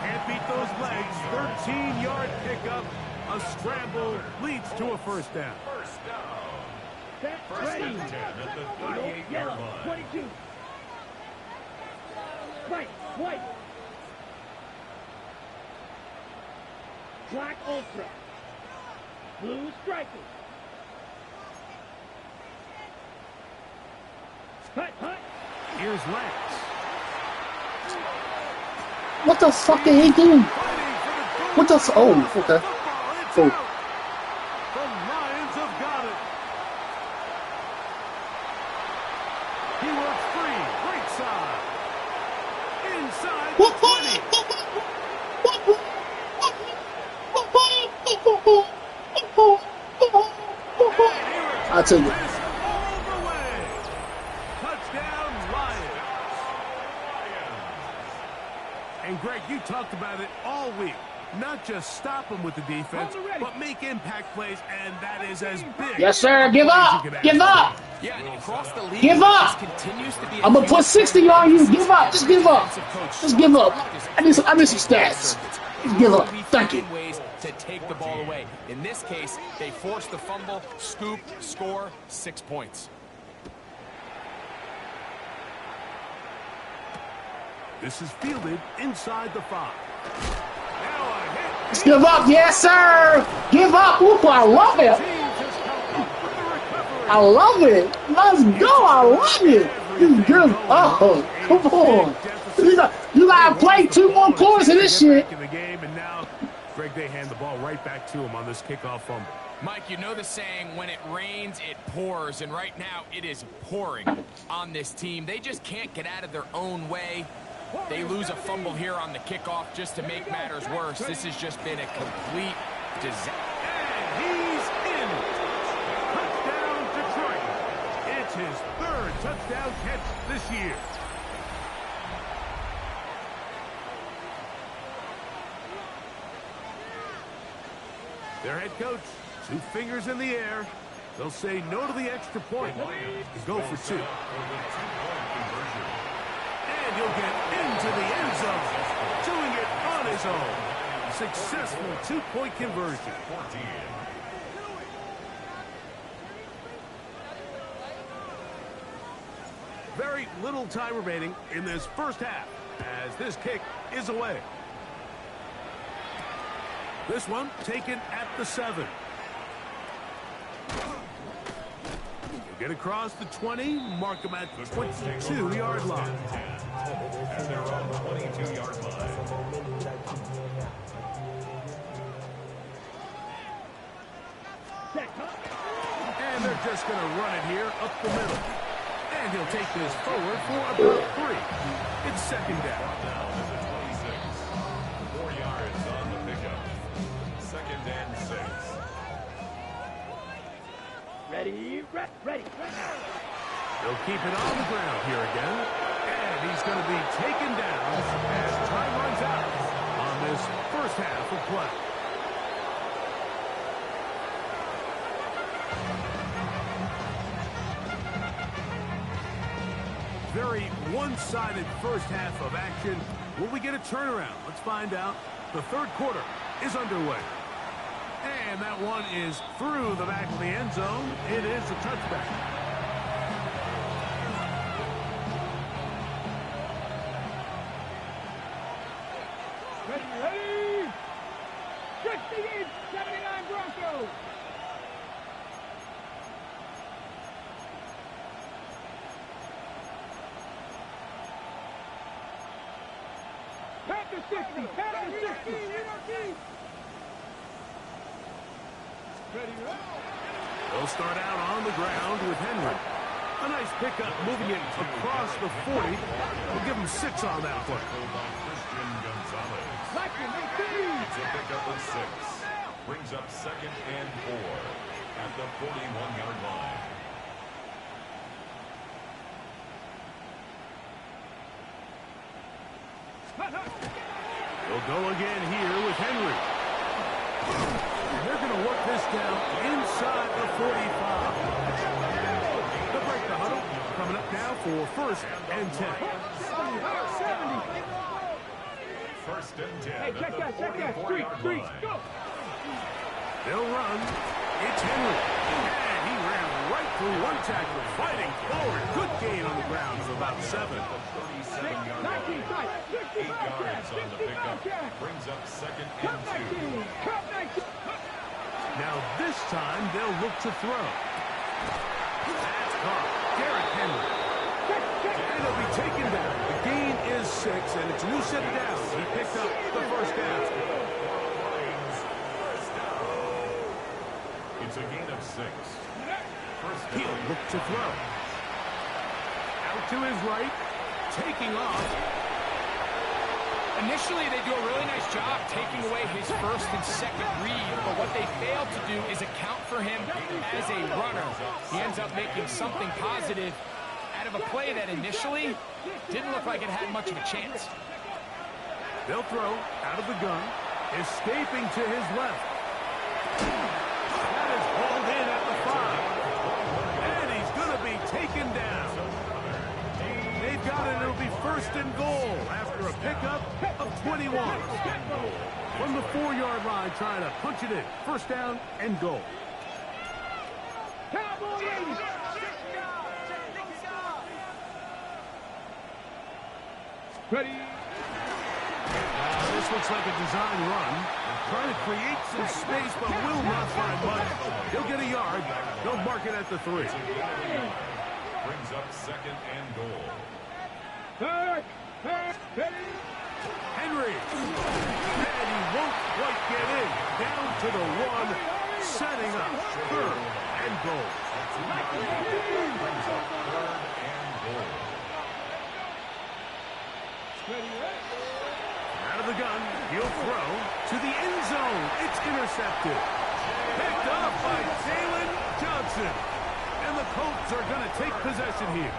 Can't beat those legs. 13-yard pickup. A scramble leads to a first down. First down. Set, First ready. and 10 at the 38-yard Yellow, line. 22. Right, white. Black ultra. Blue striking. Hut, hut. Here's Lance. What the fuck are he doing? What the oh, okay. Cool. The Lions have got it. He works free. Right side. Inside the 20. I'll take it. All the way. Touchdown, Lions. And Greg, you talked about it all week. Not just stop them with the defense, but make impact plays, and that is as big. Yes, sir. Give up. Give up. Yeah, and across the league, Give up. continues to be I'm gonna put 60 on you. Give up. Just give up. Just give up. I need some stats. Just give up. Thank you. Ways to take the ball away. In this case, they force the fumble, scoop, score, 6 points. This is fielded inside the 5. Now a hit. Just give up. Yes, sir. Give up. Ooh, I love it. I love it. Let's go. I love it. Just give up. Come on. You gotta play 2 more quarters of this shit. In the game, and now Greg, they hand the ball right back to him on this kickoff fumble. Mike, you know the saying, when it rains, it pours, and right now it is pouring on this team. They just can't get out of their own way. They lose a fumble here on the kickoff just to make matters worse. This has just been a complete And he's in. Touchdown, Detroit. It's his third touchdown catch this year. Their head coach, 2 fingers in the air. They'll say no to the extra point and go for 2. And he'll get into the end zone, doing it on his own. Successful 2-point conversion. Very little time remaining in this first half as this kick is away. This one taken at the 7. He'll get across the 20, mark him at the 22-yard line. At their own 22-yard line. And they're just going to run it here up the middle. And he'll take this forward for about 3. It's second down. Down at the 26. 4 yards on the pickup. Second and 6. Ready. They'll keep it on the ground here again. And he's going to be taken down as time runs out on this first half of play. Very one-sided first half of action. Will we get a turnaround? Let's find out. The third quarter is underway. And that one is through the back of the end zone. It is a touchback. Ready. 78-79 Broncos. Packers 60. Packers 60. They'll start out on the ground with Henry. A nice pickup moving it across the 40. We'll give him 6 on that play. Christian Gonzalez. It's a pickup of 6. Brings up second and 4 at the 41-yard line. They'll go again here with Henry. And they're going to work this down inside the 45. They'll break the huddle. Coming up now for first and 10. 70. First and 10 Hey, check at that. the 44-yard line. Go. They'll run. It's Henry. And he ran right through one tackle, fighting forward. Good gain on the ground of about 7. 37-yard line. 8 yards on the pickup. Brings up second and 2. Now this time they'll look to throw. That's caught. Derrick Henry. And he'll be taken down. The gain is 6, and it's a new set of downs. He picked up the first down. It's a gain of 6. First He'll down. look to throw. Out to his right. Taking off. Initially, they do a really nice job taking away his first and second read, but what they fail to do is account for him as a runner. He ends up making something positive out of a play that initially didn't look like it had much of a chance. They'll throw out of the gun. Escaping to his left. That is hauled in at the 5. And he's going to be taken down. They've got it. It'll be first and goal after a pickup of 21. From the 4-yard line, trying to punch it in. First down and goal. Cowboys. Ready. This looks like a design run. Trying to create some space, but will not find much. He'll get a yard. They'll mark it at the 3. Brings up second and goal. Henry. And he won't quite get in. Down to the 1. Setting up third and goal. Brings up third and goal. Out of the gun. He'll throw to the end zone. It's intercepted. Picked up by Jalen Johnson. And the Colts are going to take possession here.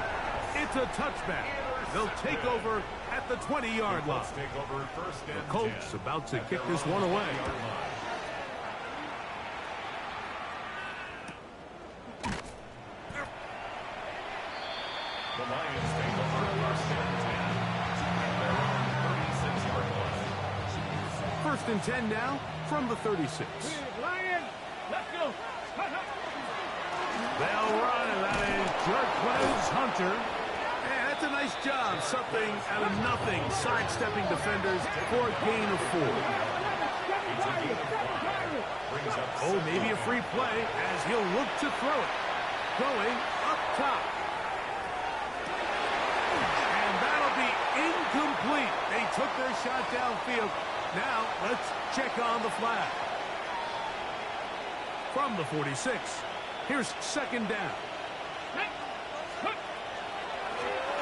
It's a touchback. They'll take over at the 20-yard line. The Colts about to kick this one away. The Lions take over first and 10 at their own 36-yard line. First and 10 now from the 36. Lions, let's go. They'll run, and that is Jarquez Hunter. And that's a nice job, something out of nothing, sidestepping defenders for a gain of 4. Oh, maybe a free play as he'll look to throw it. Going up top. And that'll be incomplete. They took their shot downfield. Now, let's check on the flag. From the 46, here's second down.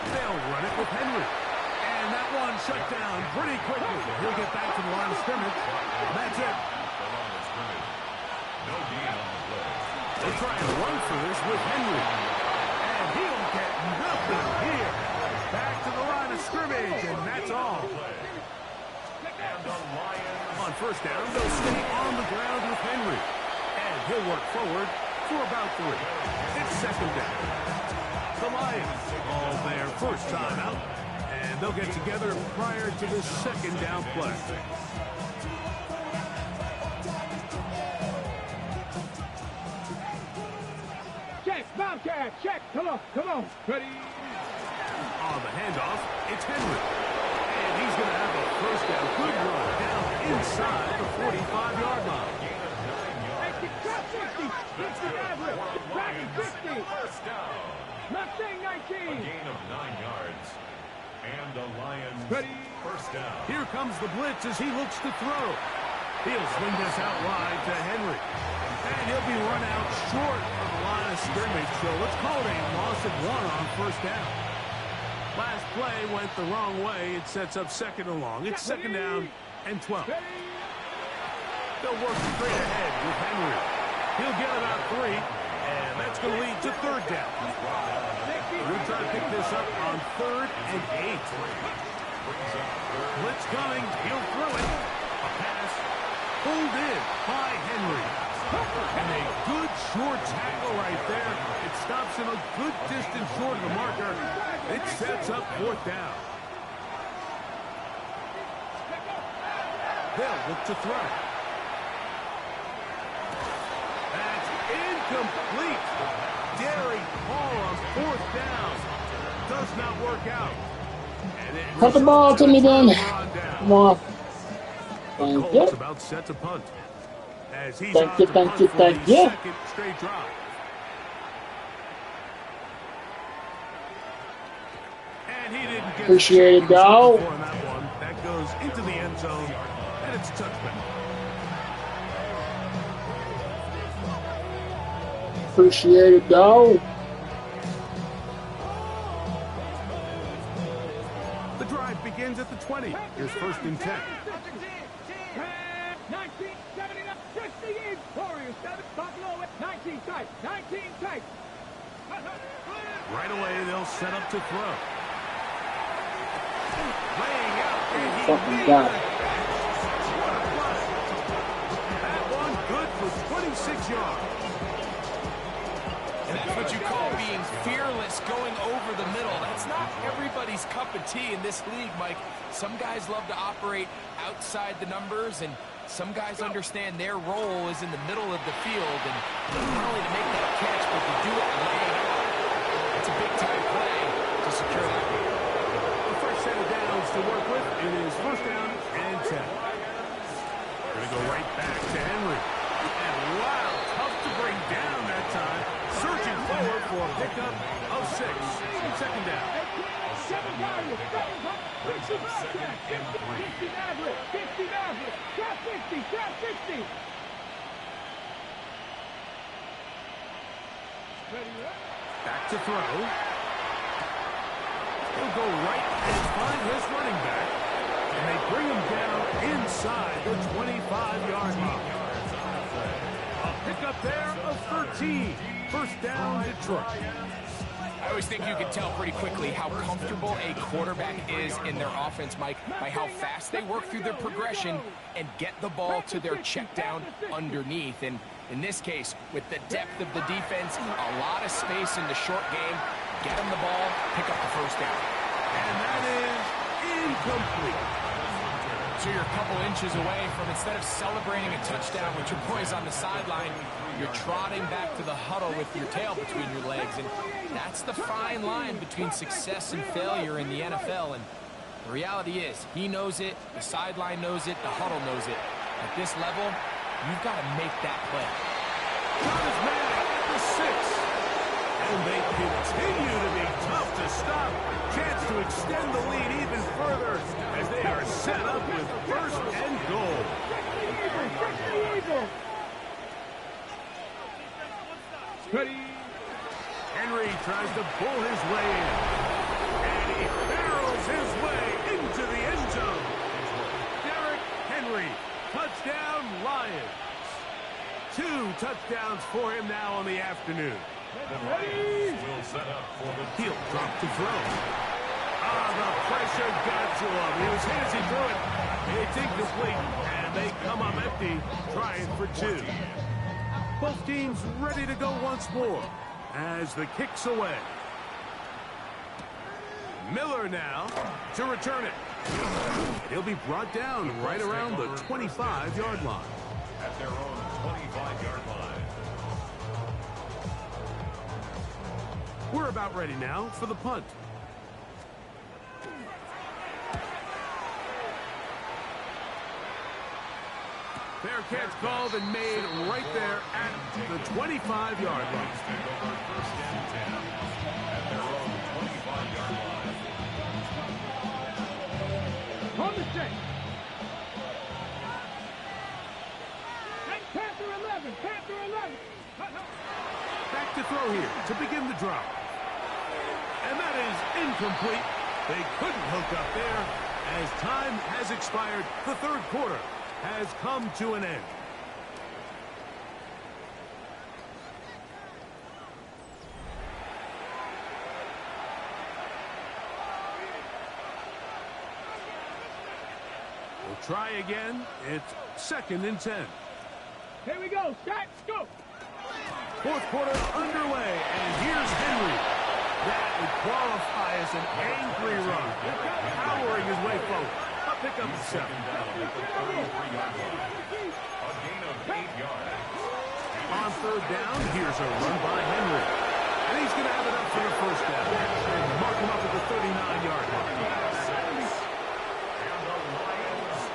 They'll run it with Henry. And that one shut down pretty quickly. He'll get back to the line of scrimmage. That's it. No gain on the play. They try and run for this with Henry. And he'll get nothing here. Back to the line of scrimmage, and that's all. And the Lions On first down, they'll stay on the ground with Henry. And he'll work forward for about 3. It's second down. The Lions all their first time out. And they'll get together prior to the second down play. Check, Bobcat, check. Come on, come on. Ready? On the handoff, it's Henry. And he's going to have a first down. Good run down inside the 45-yard line. 50, 50 average. Back to 50. first down. Mustang 19. A gain of 9 yards. And the Lions Ready? first down. Here comes the blitz as he looks to throw. He'll swing this out wide to Henry. And he'll be run out short of the line of scrimmage. So let's call it a loss of 1 on first down. Last play went the wrong way. It sets up second and long. It's second down and 12. They'll work straight ahead with Henry. He'll get about 3. And that's going to lead to third down. We'll try to pick this up on third and 8. Blitz coming. He'll throw it. A pass. Pulled in by Henry. And a good short tackle right there. It stops him a good distance short of the marker. It sets up fourth down. They'll look to throw. That's incomplete. Derek Hall on fourth down. Does not work out. Cut the ball to me then. Come on. Thank Colts you. about set to punt. As he's Thank on you, to thank punt you, for thank the you. second straight drive. And he didn't get Appreciate it, the check dog. before that one. That goes into the end zone, and it's a touchback. Appreciate it, dog. The drive begins at the 20. Here's first and 10. 1979, 60 is Warriors 7, Buffalo 19 tight, 19 tight. Right away, they'll set up to throw. Laying out, and he Fucking made God. it. That one good for 26 yards. And that's what you call being fearless, going over the middle. That's not everybody's cup of tea in this league, Mike. Some guys love to operate outside the numbers, and some guys understand their role is in the middle of the field. And not only to make that catch, but to do it laying out. It's a big-time play to secure that lead. A fresh set of downs to work with. It is first down and 10. Going to go right back to Henry. And wow, tough to bring down that time. Searching forward for a pickup of 6. Second down. Brings up second and 3. 50 average, 50 average, trap 50, trap 50. Back to throw. He'll go right and find his running back. And they bring him down inside the 25-yard line. A pickup there of 13. First down, Detroit. I always think you can tell pretty quickly how comfortable a quarterback is in their offense, Mike, by how fast they work through their progression and get the ball to their check down underneath. And in this case, with the depth of the defense, a lot of space in the short game, get them the ball, pick up the first down. And that is incomplete. So you're a couple inches away from, instead of celebrating a touchdown with your boys on the sideline, you're trotting back to the huddle with your tail between your legs. And that's the fine line between success and failure in the NFL. And the reality is, he knows it, the sideline knows it, the huddle knows it. At this level, you've got to make that play. Got his man at the 6. And they continue to be tough to stop. Chance to extend the lead even further as they are set up with first and goal. Ready. Henry tries to pull his way in. And he barrels his way into the end zone. Derrick Henry, touchdown Lions. 2 touchdowns for him now on the afternoon. The Lions will set up for the He'll drop to throw. The pressure got to him. He was hit as he threw it. It's incomplete, and they come up empty, trying for 2. Both teams ready to go once more as the kick's away. Miller now to return it. He'll be brought down right around the 25-yard line. at their own 25-yard line. We're about ready now for the punt. Fair catch called and made right there at the 25-yard line. First and 10 at their own 25-yard line. On the check. Panther 11. Panther 11. Back to throw here to begin the drop. And that is incomplete. They couldn't hook up there as time has expired. The third quarter has come to an end. We'll try again. It's 2nd and 10. Here we go. Start. Go. Fourth quarter underway, and here's Henry. That would qualify as an angry run. Powering his way forward. A pickup at 7. Down at the 33-yard line. A gain of 8 yards. On third down, here's a run by Henry. And he's going to have it up for the first down. And mark him up at the 39-yard line. And the Lions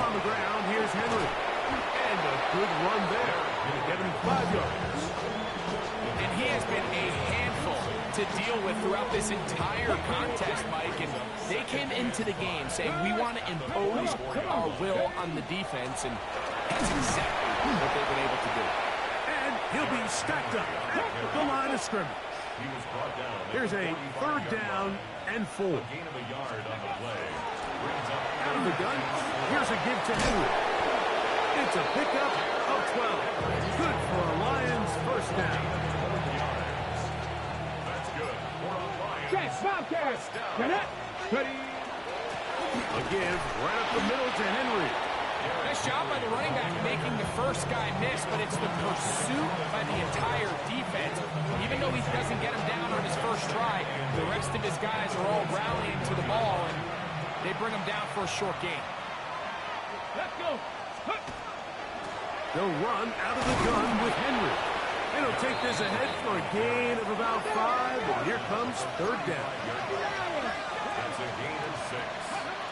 On the ground, here's Henry. And a good run there. Going to get him 5 yards. And he has been a handful to deal with throughout this entire contest, Mike. And they came into the game saying, we want to impose our will on the defense. And that's exactly what they've been able to do. And he'll be stacked up at the line of scrimmage. He was brought down. Here's a third down and 4. A gain of a yard on the play. Brings up Out of the gun, here's a give to Henry. It's a pickup of 12. Good for a Lions first down. That's good for a Lions. Check. Bobcat. Get it. Ready. A give right up the middle to Henry. Nice job by the running back making the first guy miss, but it's the pursuit by the entire defense. Even though he doesn't get him down on his first try, the rest of his guys are all rallying to the ball, and they bring him down for a short gain. Let's go. They'll run out of the gun with Henry. And he'll take this ahead for a gain of about 5. And here comes third down. That's a gain of 6.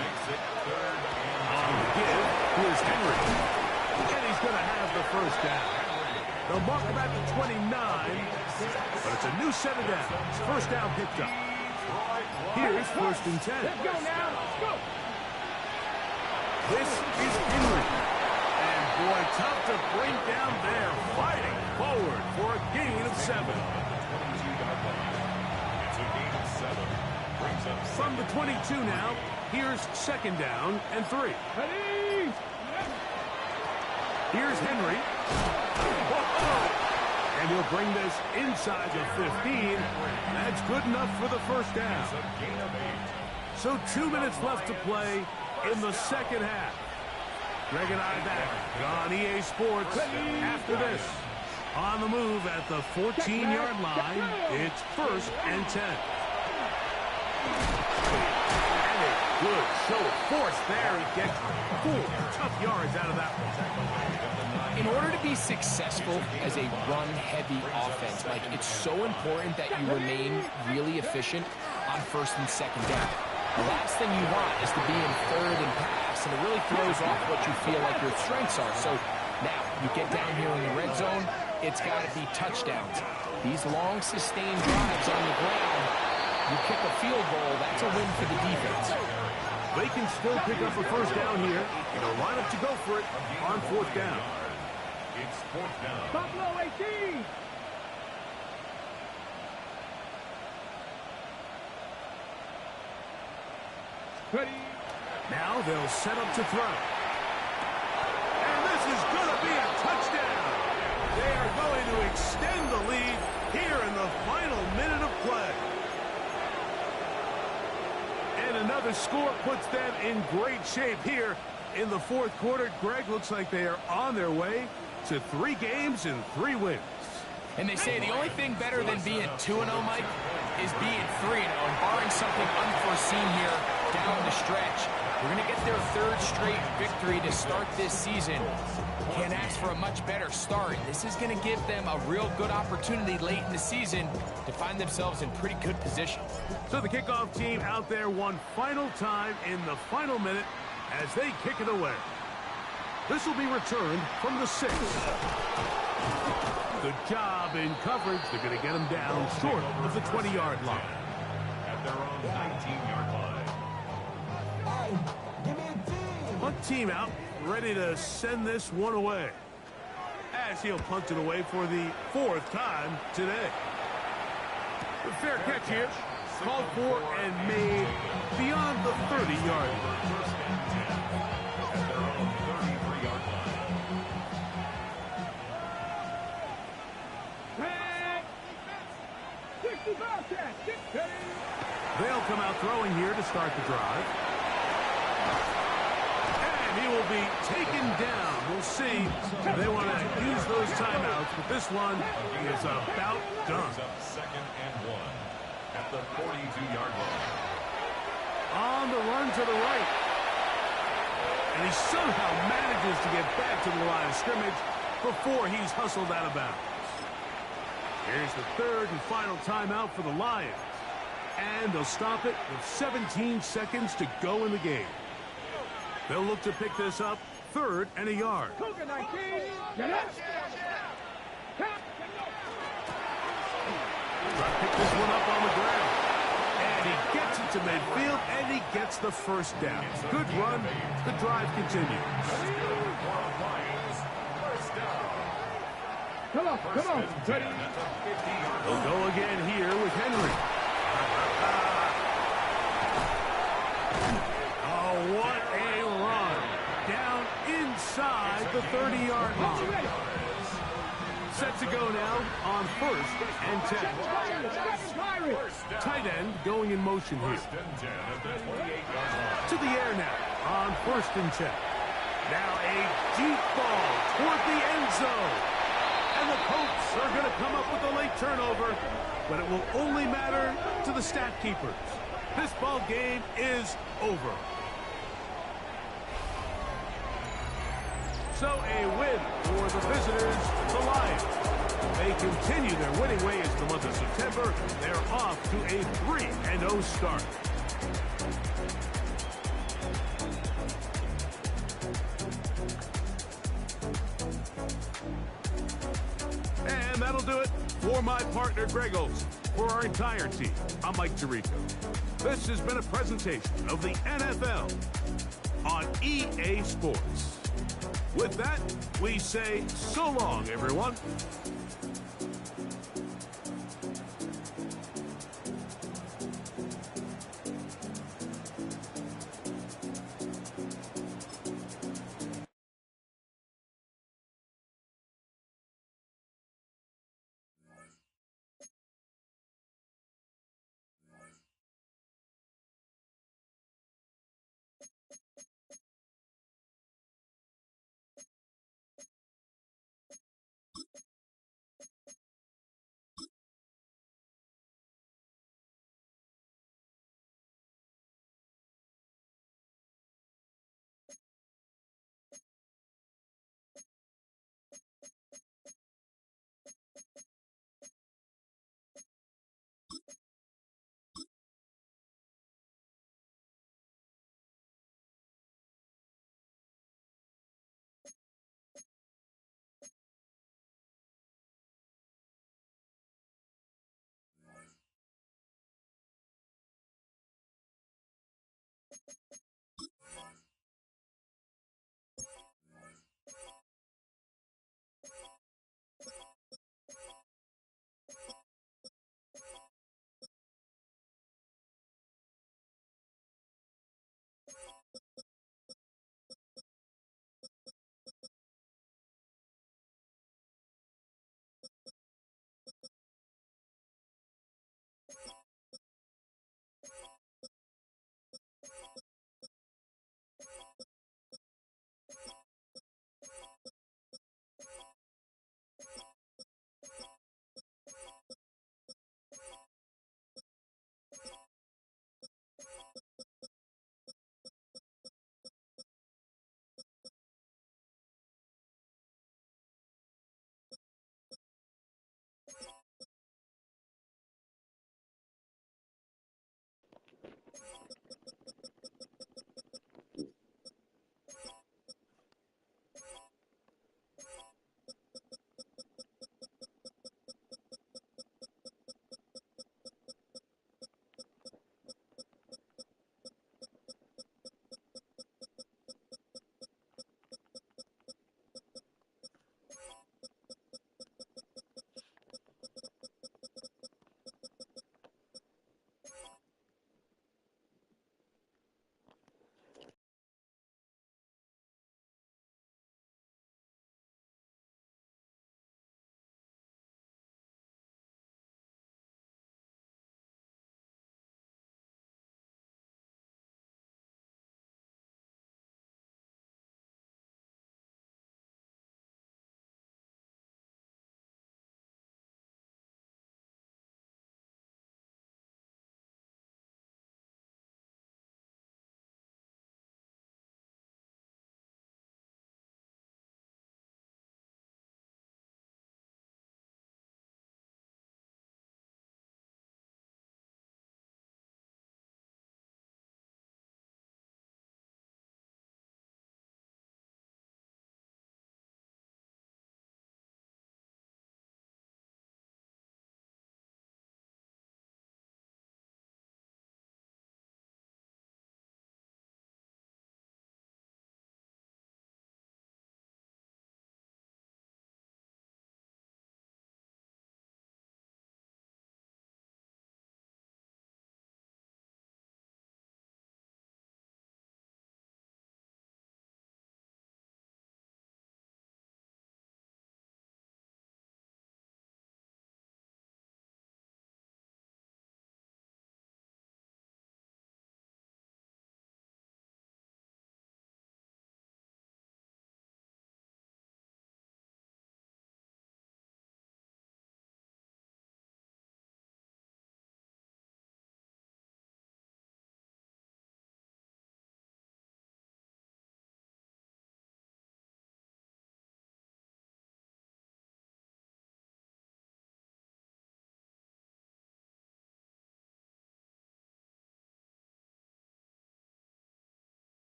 Makes it 3rd and On the give, here's Henry. And he's going to have the first down. They'll mark him at the 29. But it's a new set of downs. First down picked up. Here's 1st and 10. Let's go now. Let's go. This is Henry. And boy, tough to bring down there. Fighting forward for a gain of 7. 22-yard line. It's a gain of 7. Brings up From the 22 now, Here's second down and 3. Here's Henry. And he'll bring this inside the 15. That's good enough for the first down. So 2 minutes left to play in the second half. Greg and I back on EA Sports after this. On the move at the 14-yard line, it's 1st and 10. And a good show of force there. He gets 4 tough yards out of that one. In order to be successful as a run-heavy offense, Mike, it's so important that you remain really efficient on 1st and 2nd down. The last thing you want is to be in 3rd and pass, and it really throws off what you feel like your strengths are. So now you get down here in the red zone, it's got to be touchdowns. These long, sustained drives on the ground, you kick a field goal, that's a win for the defense. They can still pick up a first down here. They'll line up to go for it on 4th down. It's 4th down. Buffalo 18. Now they'll set up to throw. And this is going to be a touchdown. They are going to extend the lead here in the final minute of play. And another score puts them in great shape here in the 4th quarter. Greg, looks like they are on their way to 3 games and 3 wins. And they say the only thing better than being 2-0, Mike, is being 3-0. And barring something unforeseen here down the stretch, we're going to get their 3rd straight victory to start this season. Can't ask for a much better start. This is going to give them a real good opportunity late in the season to find themselves in pretty good position. So the kickoff team out there one final time in the final minute as they kick it away. This will be returned from the 6. Good job in coverage. They're going to get them down short of the 20-yard line. At their own 19-yard line. Punt team out, ready to send this one away. As he'll punt it away for the 4th time today. The fair catch here, called for and made beyond the 30-yard line. At their own 33-yard line. They'll come out throwing here to start the drive. And he will be taken down. We'll see. They want to use those timeouts, but this one is about done. Up 2nd and 1 at the 42-yard line. On the run to the right. And he somehow manages to get back to the line of scrimmage before he's hustled out of bounds. Here's the 3rd and final timeout for the Lions. And they'll stop it with 17 seconds to go in the game. They'll look to pick this up 3rd and a yard. Cougar 19. Get up. Try to pick this one up on the ground. And he gets it to midfield, and he gets the first down. Good run. The drive continues. Come on. Ready. They'll go again here with Henry. Oh, what a run. Down inside the 30-yard line. Set to go now on 1st and 10. Tight end going in motion here. To the air now on 1st and 10. Now a deep ball toward the end zone. And the Colts are going to come up with a late turnover, but it will only matter to the stat keepers. This ball game is over. So a win for the visitors, the Lions. They continue their winning ways the month of September. They're off to a 3-0 start. And that'll do it for my partner, Greg Olson. For our entire team, I'm Mike Tirico. This has been a presentation of the NFL on EA Sports. With that, we say so long, everyone.